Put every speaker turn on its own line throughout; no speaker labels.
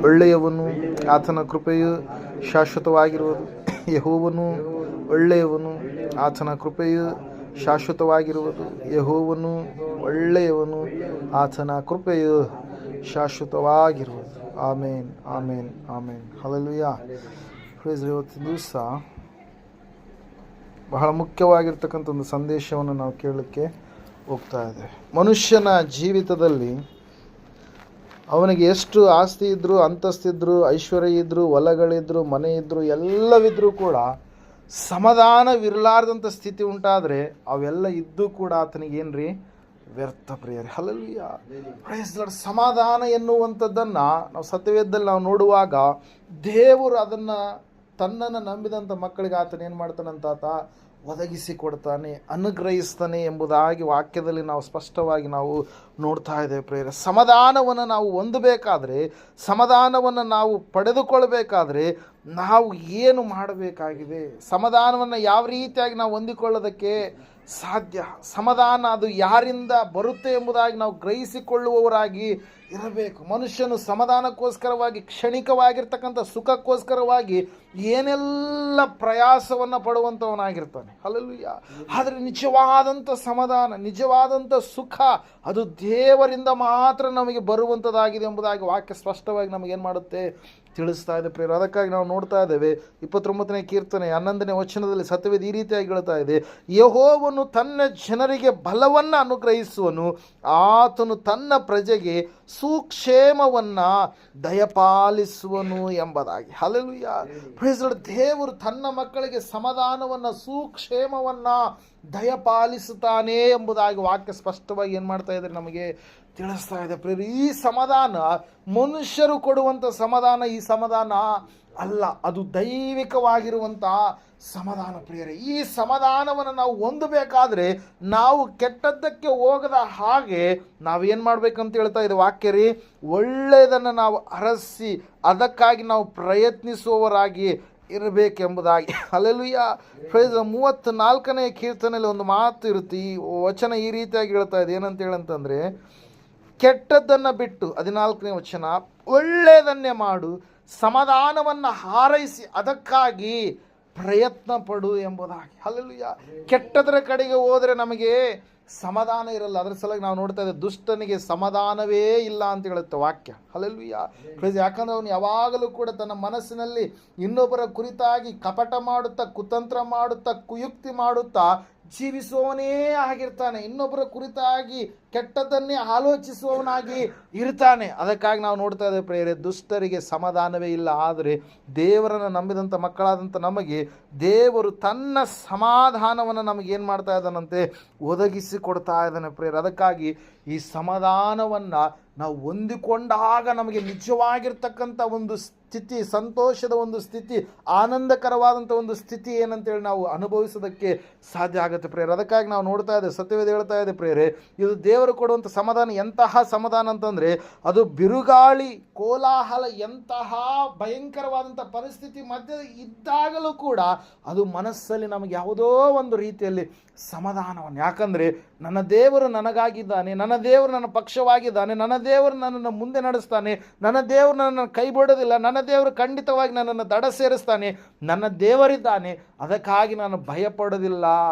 ಒಳ್ಳೆಯವನು, ಆತನ ಕೃಪೆಯು ಶಾಶ್ವತವಾಗಿರುವುದು. ಯೆಹೋವನು ಒಳ್ಳೆಯವನು, ಆತನ ಕೃಪೆಯು ಶಾಶ್ವತವಾಗಿರುವುದು. ಯೆಹೋವನು ಒಳ್ಳೆಯವನು, ಆತನ ಕೃಪೆಯು ಶಾಶ್ವತವಾಗಿರುವುದು. ಆಮೇನ್, ಆಮೇನ್, ಆಮೇನ್. ಹಲ್ಲೆಲೂಯಾ. ಇವತ್ತಿನ ದಿವಸ ಬಹಳ ಮುಖ್ಯವಾಗಿರ್ತಕ್ಕಂಥ ಒಂದು ಸಂದೇಶವನ್ನು ನಾವು ಕೇಳಲಿಕ್ಕೆ ಹೋಗ್ತಾ ಇದ್ದೇವೆ. ಮನುಷ್ಯನ ಜೀವಿತದಲ್ಲಿ ಅವನಿಗೆ ಎಷ್ಟು ಆಸ್ತಿ ಇದ್ದರೂ, ಅಂತಸ್ತಿದ್ರು, ಐಶ್ವರ್ಯ ಇದ್ದರೂ, ಹೊಲಗಳಿದ್ರು, ಮನೆ ಇದ್ದರೂ, ಎಲ್ಲವಿದ್ರೂ ಕೂಡ ಸಮಾಧಾನವಿರಲಾರ್ದಂಥ ಸ್ಥಿತಿ ಉಂಟಾದರೆ ಅವೆಲ್ಲ ಇದ್ದು ಕೂಡ ಆತನಿಗೇನ್ರಿ ವ್ಯರ್ಥ ಪ್ರಿಯರೇ. ಹಲ್ಲೆಲೂಯಾ. Praise Lord. ಸಮಾಧಾನ ಎನ್ನುವಂಥದ್ದನ್ನು ನಾವು ಸತ್ಯವೇದದಲ್ಲಿ ನಾವು ನೋಡುವಾಗ ದೇವರು ಅದನ್ನು ತನ್ನನ್ನು ನಂಬಿದಂಥ ಮಕ್ಕಳಿಗೆ ಆತನ ಏನು ಮಾಡ್ತಾನಂತ ಆತ ಒದಗಿಸಿ ಕೊಡ್ತಾನೆ, ಅನುಗ್ರಹಿಸ್ತಾನೆ ಎಂಬುದಾಗಿ ವಾಕ್ಯದಲ್ಲಿ ನಾವು ಸ್ಪಷ್ಟವಾಗಿ ನಾವು ನೋಡ್ತಾ ಇದ್ದೇವೆ ಪ್ರಿಯರೇ. ಸಮಾಧಾನವನ್ನು ನಾವು ಹೊಂದಬೇಕಾದ್ರೆ, ಸಮಾಧಾನವನ್ನು ನಾವು ಪಡೆದುಕೊಳ್ಳಬೇಕಾದ್ರೆ ನಾವು ಏನು ಮಾಡಬೇಕಾಗಿದೆ, ಸಮಾಧಾನವನ್ನು ಯಾವ ರೀತಿಯಾಗಿ ನಾವು ಹೊಂದಿಕೊಳ್ಳೋದಕ್ಕೆ ಸಾಧ್ಯ, ಸಮಾಧಾನ ಅದು ಯಾರಿಂದ ಬರುತ್ತೆ ಎಂಬುದಾಗಿ ನಾವು ಗ್ರಹಿಸಿಕೊಳ್ಳುವವರಾಗಿ ಇರಬೇಕು. ಮನುಷ್ಯನು ಸಮಾಧಾನಕ್ಕೋಸ್ಕರವಾಗಿ, ಕ್ಷಣಿಕವಾಗಿರ್ತಕ್ಕಂಥ ಸುಖಕ್ಕೋಸ್ಕರವಾಗಿ ಏನೆಲ್ಲ ಪ್ರಯಾಸವನ್ನು ಪಡುವಂಥವನಾಗಿರ್ತಾನೆ. ಹಲ್ಲೆಲೂಯಾ. ಆದರೆ ನಿಜವಾದಂಥ ಸಮಾಧಾನ, ನಿಜವಾದಂಥ ಸುಖ ಅದು ದೇವರಿಂದ ಮಾತ್ರ ನಮಗೆ ಬರುವಂಥದ್ದಾಗಿದೆ ಎಂಬುದಾಗಿ ವಾಕ್ಯ ಸ್ಪಷ್ಟವಾಗಿ ನಮಗೇನು ಮಾಡುತ್ತೆ, ತಿಳಿಸ್ತಾ ಇದೆ ಪ್ರಿಯರು. ಅದಕ್ಕಾಗಿ ನಾವು ನೋಡ್ತಾ ಇದ್ದೇವೆ 29ನೇ ಕೀರ್ತನೆ 11ನೇ ವಚನದಲ್ಲಿ ಸತ್ಯವೇದ ಈ ರೀತಿಯಾಗಿ ಹೇಳ್ತಾ ಇದೆ, ಯೆಹೋವನು ತನ್ನ ಜನರಿಗೆ ಬಲವನ್ನು ಅನುಗ್ರಹಿಸುವನು, ಆತನು ತನ್ನ ಪ್ರಜೆಗೆ ಸುಕ್ಷೇಮವನ್ನು ದಯಪಾಲಿಸುವನು ಎಂಬುದಾಗಿ. ಹಲ್ಲೆಲೂಯಾ. Praise Lord. ದೇವರು ತನ್ನ ಮಕ್ಕಳಿಗೆ ಸಮಾಧಾನವನ್ನು, ಸುಕ್ಷೇಮವನ್ನು ದಯಪಾಲಿಸುತ್ತಾನೆ ಎಂಬುದಾಗಿ ವಾಕ್ಯ ಸ್ಪಷ್ಟವಾಗಿ ಏನು ಮಾಡ್ತಾ ಇದ್ದಾರೆ, ನಮಗೆ ತಿಳಿಸ್ತಾ ಇದೆ ಪ್ರಿಯರೇ. ಈ ಸಮಾಧಾನ ಮನುಷ್ಯರು ಕೊಡುವಂಥ ಸಮಾಧಾನ ಈ ಸಮಾಧಾನ ಅಲ್ಲ, ಅದು ದೈವಿಕವಾಗಿರುವಂಥ ಸಮಾಧಾನ ಪ್ರಿಯರೇ. ಈ ಸಮಾಧಾನವನ್ನು ನಾವು ಹೊಂದಬೇಕಾದ್ರೆ ನಾವು ಕೆಟ್ಟದ್ದಕ್ಕೆ ಹೋಗದ ಹಾಗೆ ನಾವೇನು ಮಾಡಬೇಕಂತ ಹೇಳ್ತಾ ಇದೆ ವಾಕ್ಯ ರೀ. ಒಳ್ಳೆಯದನ್ನು ನಾವು ಅರಸಿ ಅದಕ್ಕಾಗಿ ನಾವು ಪ್ರಯತ್ನಿಸುವವರಾಗಿ ಇರಬೇಕೆಂಬುದಾಗಿ. ಹಲ್ಲೆಲೂಯಾ. ಪ್ರೈಸ್. 34ನೇ ಕೀರ್ತನೆಯಲ್ಲಿ ಒಂದು ಮಾತು ಇರುತ್ತೆ, ಈ ವಚನ ಈ ರೀತಿಯಾಗಿ ಹೇಳ್ತಾ ಇದೆ. ಏನಂತ ಹೇಳಂತಂದರೆ, ಕೆಟ್ಟದ್ದನ್ನು ಬಿಟ್ಟು 14ನೇ ವಚನ, ಒಳ್ಳೆಯದನ್ನೇ ಮಾಡು, ಸಮಾಧಾನವನ್ನು ಹಾರೈಸಿ ಅದಕ್ಕಾಗಿ ಪ್ರಯತ್ನ ಪಡು ಎಂಬುದಾಗಿ. ಹಲ್ಲೆಲೂಯಾ. ಕೆಟ್ಟದರ ಕಡೆಗೆ ಹೋದರೆ ನಮಗೆ ಸಮಾಧಾನ ಇರಲ್ಲ. ಅದರ ಸಲುವಾಗಿ ನಾವು ನೋಡ್ತಾ ಇದ್ದೇವೆ, ದುಷ್ಟನಿಗೆ ಸಮಾಧಾನವೇ ಇಲ್ಲ ಅಂತ ಹೇಳುತ್ತೆ ವಾಕ್ಯ. ಹಲ್ಲೆಲೂಯಾ. ಯಾಕಂದರೆ ಅವನು ಯಾವಾಗಲೂ ಕೂಡ ತನ್ನ ಮನಸ್ಸಿನಲ್ಲಿ ಇನ್ನೊಬ್ಬರ ಕುರಿತಾಗಿ ಕಪಟ ಮಾಡುತ್ತಾ, ಕುತಂತ್ರ ಮಾಡುತ್ತಾ, ಕುಯುಕ್ತಿ ಮಾಡುತ್ತಾ ಜೀವಿಸುವವನೇ ಆಗಿರ್ತಾನೆ. ಇನ್ನೊಬ್ಬರ ಕುರಿತಾಗಿ ಕೆಟ್ಟದ್ದನ್ನೇ ಆಲೋಚಿಸುವವನಾಗಿ ಇರ್ತಾನೆ. ಅದಕ್ಕಾಗಿ ನಾವು ನೋಡ್ತಾ ಇದ್ದೇವೆ ಪ್ರಿಯರೇ, ದುಷ್ಟರಿಗೆ ಸಮಾಧಾನವೇ ಇಲ್ಲ. ಆದರೆ ದೇವರನ್ನು ನಂಬಿದಂಥ ಮಕ್ಕಳಾದಂಥ ನಮಗೆ ದೇವರು ತನ್ನ ಸಮಾಧಾನವನ್ನು ನಮಗೇನು ಮಾಡ್ತಾ ಇದ್ದಾನಂತೆ, ಒದಗಿಸಿ ಕೊಡ್ತಾ ಇದ್ದಾನೆ ಪ್ರಿಯರೇ. ಅದಕ್ಕಾಗಿ ಈ ಸಮಾಧಾನವನ್ನು ನಾವು ಹೊಂದಿಕೊಂಡಾಗ ನಮಗೆ ನಿಜವಾಗಿರ್ತಕ್ಕಂಥ ಒಂದು ಸ್ಥಿತಿ, ಸಂತೋಷದ ಒಂದು ಸ್ಥಿತಿ, ಆನಂದಕರವಾದಂಥ ಒಂದು ಸ್ಥಿತಿ ಏನಂತೇಳಿ ನಾವು ಅನುಭವಿಸೋದಕ್ಕೆ ಸಾಧ್ಯ ಆಗುತ್ತೆ ಪ್ರಿಯರೇ. ಅದಕ್ಕಾಗಿ ನಾವು ನೋಡ್ತಾ ಇದ್ದೇವೆ, ಸತ್ಯವೇದ ಹೇಳ್ತಾ ಇದೆ ಪ್ರಿಯರೇ, ಇದು ದೇವರು ಕೊಡುವಂಥ ಸಮಾಧಾನ ಎಂತಹ ಸಮಾಧಾನ ಅಂತಂದರೆ, ಅದು ಬಿರುಗಾಳಿ, ಕೋಲಾಹಲ, ಎಂತಹ ಭಯಂಕರವಾದಂಥ ಪರಿಸ್ಥಿತಿ ಮಧ್ಯೆ ಇದ್ದಾಗಲೂ ಕೂಡ ಅದು ಮನಸ್ಸಲ್ಲಿ ನಮಗೆ ಯಾವುದೋ ಒಂದು ರೀತಿಯಲ್ಲಿ ಸಮಾಧಾನವನ್ನು. ಯಾಕಂದರೆ ನನ್ನ ದೇವರು ನನಗಾಗಿದ್ದಾನೆ, ನನ್ನ ದೇವರು ನನ್ನ ಪಕ್ಷವಾಗಿದ್ದಾನೆ, ನನ್ನ ದೇವರು ನನ್ನನ್ನು ಮುಂದೆ ನಡೆಸ್ತಾನೆ, ನನ್ನ ದೇವರು ನನ್ನನ್ನು ಕೈ ಬಿಡೋದಿಲ್ಲ, ನನ್ನ ದೇವರು ಖಂಡಿತವಾಗಿ ನನ್ನನ್ನು ದಡ ಸೇರಿಸ್ತಾನೆ, ನನ್ನ ದೇವರಿದ್ದಾನೆ, ಅದಕ್ಕಾಗಿ ನಾನು ಭಯಪಡೋದಿಲ್ಲ.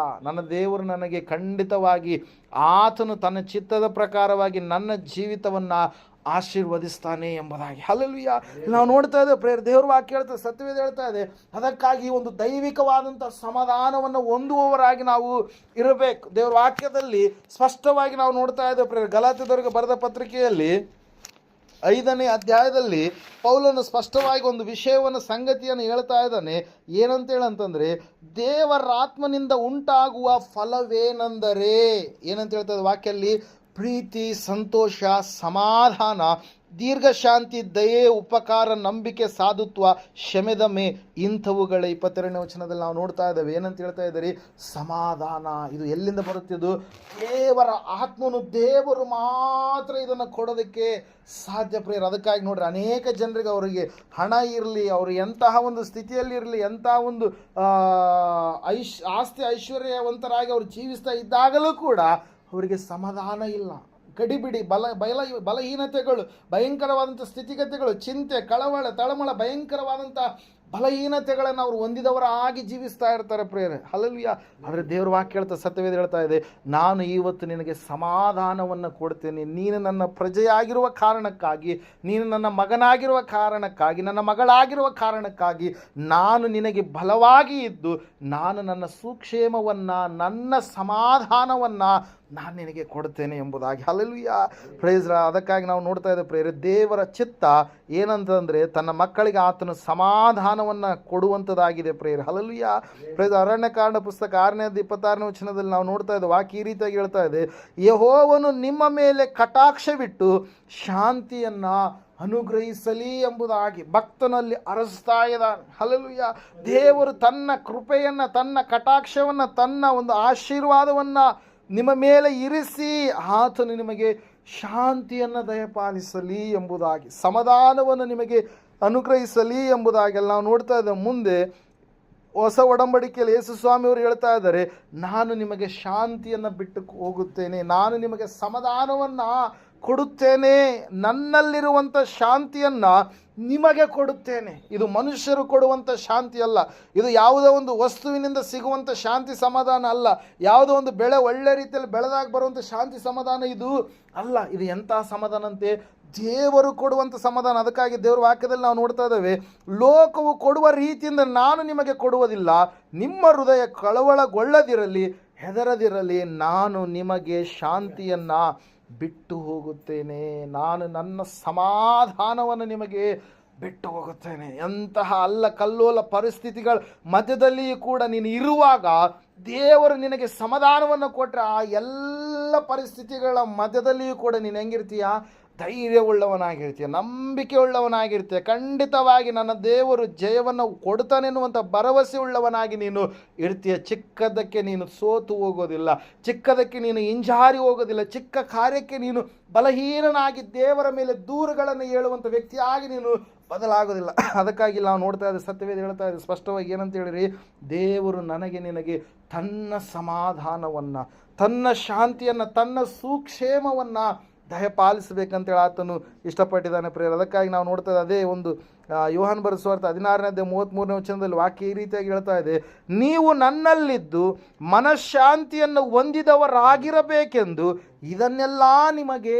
ನನ್ನ ದೇವರು ನನಗೆ ಖಂಡಿತವಾಗಿ ಆತನು ತನ್ನ ಚಿತ್ತದ ಪ್ರಕಾರವಾಗಿ ನನ್ನ ಜೀವಿತವನ್ನು ಆಶೀರ್ವದಿಸ್ತಾನೆ ಎಂಬುದಾಗಿ. ಹಲ್ಲೆಲೂಯಾ. ನಾವು ನೋಡ್ತಾ ಇದ್ದೇವೆ ಪ್ರೇರ, ದೇವ್ರ ವಾಕ್ಯ ಹೇಳ್ತದೆ, ಸತ್ಯವೇದ ಹೇಳ್ತಾ ಇದೆ. ಅದಕ್ಕಾಗಿ ಒಂದು ದೈವಿಕವಾದಂಥ ಸಮಾಧಾನವನ್ನು ಹೊಂದುವವರಾಗಿ ನಾವು ಇರಬೇಕು. ದೇವ್ರ ವಾಕ್ಯದಲ್ಲಿ ಸ್ಪಷ್ಟವಾಗಿ ನಾವು ನೋಡ್ತಾ ಇದ್ದೇವೆ ಪ್ರೇರ. ಗಲಾತ್ಯದವರಿಗೆ ಬರೆದ ಪತ್ರಿಕೆಯಲ್ಲಿ 5ನೇ ಅಧ್ಯಾಯದಲ್ಲಿ ಪೌಲನು ಸ್ಪಷ್ಟವಾಗಿ ಒಂದು ವಿಷಯವನ್ನು, ಸಂಗತಿಯನ್ನು ಹೇಳ್ತಾ ಇದ್ದಾನೆ. ಏನಂತ ಹೇಳಂತಂದರೆ, ದೇವರಾತ್ಮನಿಂದ ಉಂಟಾಗುವ ಫಲವೇನೆಂದರೆ, ಏನಂತ ಹೇಳ್ತಾ ಇದೆ ವಾಕ್ಯಲ್ಲಿ, ಪ್ರೀತಿ, ಸಂತೋಷ, ಸಮಾಧಾನ, ದೀರ್ಘಶಾಂತಿ, ದಯೆ, ಉಪಕಾರ, ನಂಬಿಕೆ, ಸಾಧುತ್ವ, ಶಮೆದಮೆ, ಇಂಥವುಗಳ 22ನೇ ವಚನದಲ್ಲಿ ನಾವು ನೋಡ್ತಾ ಇದ್ದೇವೆ. ಏನಂತ ಹೇಳ್ತಾ ಇದ್ದಾರೆ, ಸಮಾಧಾನ. ಇದು ಎಲ್ಲಿಂದ ಬರುತ್ತಿದ್ದು? ದೇವರ ಆತ್ಮನು, ದೇವರು ಮಾತ್ರ ಇದನ್ನು ಕೊಡೋದಕ್ಕೆ ಸಾಧ್ಯ ಪ್ರಿಯರು. ಅದಕ್ಕಾಗಿ ನೋಡ್ರಿ, ಅನೇಕ ಜನರಿಗೆ ಅವರಿಗೆ ಹಣ ಇರಲಿ, ಅವರು ಎಂತಹ ಒಂದು ಸ್ಥಿತಿಯಲ್ಲಿ ಇರಲಿ, ಎಂತಹ ಒಂದು ಆಸ್ತಿ ಐಶ್ವರ್ಯವಂತರಾಗಿ ಅವರು ಜೀವಿಸ್ತಾ ಇದ್ದಾಗಲೂ ಕೂಡ ಅವರಿಗೆ ಸಮಾಧಾನ ಇಲ್ಲ. ಕಡಿಬಿಡಿ, ಬಲಹೀನತೆಗಳು, ಭಯಂಕರವಾದಂಥ ಸ್ಥಿತಿಗತಿಗಳು, ಚಿಂತೆ, ಕಳವಳ, ತಳಮಳ, ಭಯಂಕರವಾದಂಥ ಬಲಹೀನತೆಗಳನ್ನು ಅವರು ಹೊಂದಿದವರಾಗಿ ಜೀವಿಸ್ತಾ ಇರ್ತಾರೆ ಪ್ರೇರೆ. ಹಲ್ಲೆಲೂಯಾ. ಆದರೆ ದೇವ್ರ ವಾಕ್ಯ ಹೇಳ್ತಾ, ಸತ್ಯವೇದ ಹೇಳ್ತಾ ಇದೆ, ನಾನು ಇವತ್ತು ನಿನಗೆ ಸಮಾಧಾನವನ್ನು ಕೊಡ್ತೇನೆ. ನೀನು ನನ್ನ ಪ್ರಜೆಯಾಗಿರುವ ಕಾರಣಕ್ಕಾಗಿ, ನೀನು ನನ್ನ ಮಗನಾಗಿರುವ ಕಾರಣಕ್ಕಾಗಿ, ನನ್ನ ಮಗಳಾಗಿರುವ ಕಾರಣಕ್ಕಾಗಿ ನಾನು ನಿನಗೆ ಬಲವಾಗಿ ಇದ್ದು ನಾನು ನನ್ನ ಸುಕ್ಷೇಮವನ್ನು, ನನ್ನ ಸಮಾಧಾನವನ್ನು ನಾನು ನಿನಗೆ ಕೊಡ್ತೇನೆ ಎಂಬುದಾಗಿ. ಹಲ್ಲೆಲೂಯಾ. ಪ್ರೈಸ್. ಅದಕ್ಕಾಗಿ ನಾವು ನೋಡ್ತಾ ಇದ್ದೇವೆ ಪ್ರೇರೆ, ದೇವರ ಚಿತ್ತ ಏನಂತಂದರೆ ತನ್ನ ಮಕ್ಕಳಿಗೆ ಆತನು ಸಮಾಧಾನವನ್ನು ಕೊಡುವಂಥದ್ದಾಗಿದೆ ಪ್ರೇರೆ. ಹಲ್ಲೆಲೂಯಾ. ಪ್ರೈಸ್. ಅರಣ್ಯಕಾಂಡ ಪುಸ್ತಕ 6ನೇ ವಚನದಲ್ಲಿ ನಾವು ನೋಡ್ತಾ ಇದ್ದೇವೆ, ವಾಕ್ಯ ಈ ರೀತಿಯಾಗಿ ಹೇಳ್ತಾ ಇದೆ, ಯೆಹೋವನು ನಿಮ್ಮ ಮೇಲೆ ಕಟಾಕ್ಷವಿಟ್ಟು ಶಾಂತಿಯನ್ನು ಅನುಗ್ರಹಿಸಲಿ ಎಂಬುದಾಗಿ ಭಕ್ತನಲ್ಲಿ ಅರಸ್ತಾ ಇದ್ದಾನೆ. ಹಲ್ಲೆಲೂಯಾ. ದೇವರು ತನ್ನ ಕೃಪೆಯನ್ನು, ತನ್ನ ಕಟಾಕ್ಷವನ್ನು, ತನ್ನ ಒಂದು ಆಶೀರ್ವಾದವನ್ನು ನಿಮ್ಮ ಮೇಲೆ ಇರಿಸಿ ಆತನು ನಿಮಗೆ ಶಾಂತಿಯನ್ನು ದಯಪಾಲಿಸಲಿ ಎಂಬುದಾಗಿ, ಸಮಾಧಾನವನ್ನು ನಿಮಗೆ ಅನುಗ್ರಹಿಸಲಿ ಎಂಬುದಾಗೆಲ್ಲ ನಾವು ನೋಡ್ತಾ ಇದ್ದೇವೆ. ಮುಂದೆ ಹೊಸ ಒಡಂಬಡಿಕೆಯಲ್ಲಿ ಯೇಸು ಸ್ವಾಮಿಯವರು ಹೇಳ್ತಾ ಇದ್ದಾರೆ, ನಾನು ನಿಮಗೆ ಶಾಂತಿಯನ್ನು ಬಿಟ್ಟು ಹೋಗುತ್ತೇನೆ, ನಾನು ನಿಮಗೆ ಸಮಾಧಾನವನ್ನು ಕೊಡುತ್ತೇನೆ, ನನ್ನಲ್ಲಿರುವಂಥ ಶಾಂತಿಯನ್ನು ನಿಮಗೆ ಕೊಡುತ್ತೇನೆ. ಇದು ಮನುಷ್ಯರು ಕೊಡುವಂಥ ಶಾಂತಿ ಅಲ್ಲ, ಇದು ಯಾವುದೋ ಒಂದು ವಸ್ತುವಿನಿಂದ ಸಿಗುವಂಥ ಶಾಂತಿ ಸಮಾಧಾನ ಅಲ್ಲ, ಯಾವುದೋ ಒಂದು ಬೆಳೆ ಒಳ್ಳೆ ರೀತಿಯಲ್ಲಿ ಬೆಳೆದಾಗ ಬರುವಂಥ ಶಾಂತಿ ಸಮಾಧಾನ ಇದು ಅಲ್ಲ. ಇದು ಎಂಥ ಸಮಾಧಾನ ಅಂತೆ, ದೇವರು ಕೊಡುವಂಥ ಸಮಾಧಾನ. ಅದಕ್ಕಾಗಿ ದೇವರ ವಾಕ್ಯದಲ್ಲಿ ನಾವು ನೋಡ್ತಾ ಇದ್ದೇವೆ, ಲೋಕವು ಕೊಡುವ ರೀತಿಯಿಂದ ನಾನು ನಿಮಗೆ ಕೊಡುವುದಿಲ್ಲ, ನಿಮ್ಮ ಹೃದಯ ಕಳವಳಗೊಳ್ಳದಿರಲಿ, ಹೆದರದಿರಲಿ, ನಾನು ನಿಮಗೆ ಶಾಂತಿಯನ್ನು ಬಿಟ್ಟು ಹೋಗುತ್ತೇನೆ, ನಾನು ನನ್ನ ಸಮಾಧಾನವನ್ನು ನಿಮಗೆ ಬಿಟ್ಟು ಹೋಗುತ್ತೇನೆ. ಎಂತಹ ಕಲ್ಲೋಲ ಪರಿಸ್ಥಿತಿಗಳ ಮಧ್ಯದಲ್ಲಿಯೂ ಕೂಡ ನೀನು ಇರುವಾಗ ದೇವರು ನಿನಗೆ ಸಮಾಧಾನವನ್ನು ಕೊಟ್ಟರೆ, ಆ ಎಲ್ಲ ಪರಿಸ್ಥಿತಿಗಳ ಮಧ್ಯದಲ್ಲಿಯೂ ಕೂಡ ನೀನು ಹೆಂಗಿರ್ತೀಯ? ಧೈರ್ಯವುಳ್ಳವನಾಗಿರ್ತೀಯ, ನಂಬಿಕೆ ಉಳ್ಳವನಾಗಿರ್ತೀಯ. ಖಂಡಿತವಾಗಿ ನನ್ನ ದೇವರು ಜಯವನ್ನು ಕೊಡ್ತಾನೆ ಎನ್ನುವಂಥ ಭರವಸೆ ಉಳ್ಳವನಾಗಿ ನೀನು ಇರ್ತೀಯ. ಚಿಕ್ಕದಕ್ಕೆ ನೀನು ಸೋತು ಹೋಗೋದಿಲ್ಲ, ಚಿಕ್ಕದಕ್ಕೆ ನೀನು ಹಿಂಜಾರಿ ಹೋಗೋದಿಲ್ಲ, ಚಿಕ್ಕ ಕಾರ್ಯಕ್ಕೆ ನೀನು ಬಲಹೀನನಾಗಿ ದೇವರ ಮೇಲೆ ದೂರುಗಳನ್ನು ಹೇಳುವಂಥ ವ್ಯಕ್ತಿಯಾಗಿ ನೀನು ಬದಲಾಗೋದಿಲ್ಲ. ಅದಕ್ಕಾಗಿ ನಾವು ನೋಡ್ತಾ ಇದ್ದೀವಿ, ಸತ್ಯವೇದ ಹೇಳ್ತಾ ಇದೆ ಸ್ಪಷ್ಟವಾಗಿ, ಏನಂತ ಹೇಳಿರಿ, ದೇವರು ನನಗೆ ನಿನಗೆ ತನ್ನ ಸಮಾಧಾನವನ್ನು, ತನ್ನ ಶಾಂತಿಯನ್ನು, ತನ್ನ ಸುಕ್ಷೇಮವನ್ನು ದಯಪಾಲಿಸಬೇಕಂತೇಳಿ ಆತನು ಇಷ್ಟಪಟ್ಟಿದ್ದಾನೆ ಪ್ರಿಯರೇ. ಅದಕ್ಕಾಗಿ ನಾವು ನೋಡ್ತಾ ಇದ್ದ ಅದೇ ಒಂದು ಯೋಹಾನ ಬರೆದ ಸುವಾರ್ತೆ 16ನೇ ವಚನದಲ್ಲಿ ವಾಕ್ಯ ಈ ರೀತಿಯಾಗಿ ಹೇಳ್ತಾ ಇದೆ, ನೀವು ನನ್ನಲ್ಲಿದ್ದು ಮನಃಶಾಂತಿಯನ್ನು ಹೊಂದಿದವರಾಗಿರಬೇಕೆಂದು ಇದನ್ನೆಲ್ಲ ನಿಮಗೆ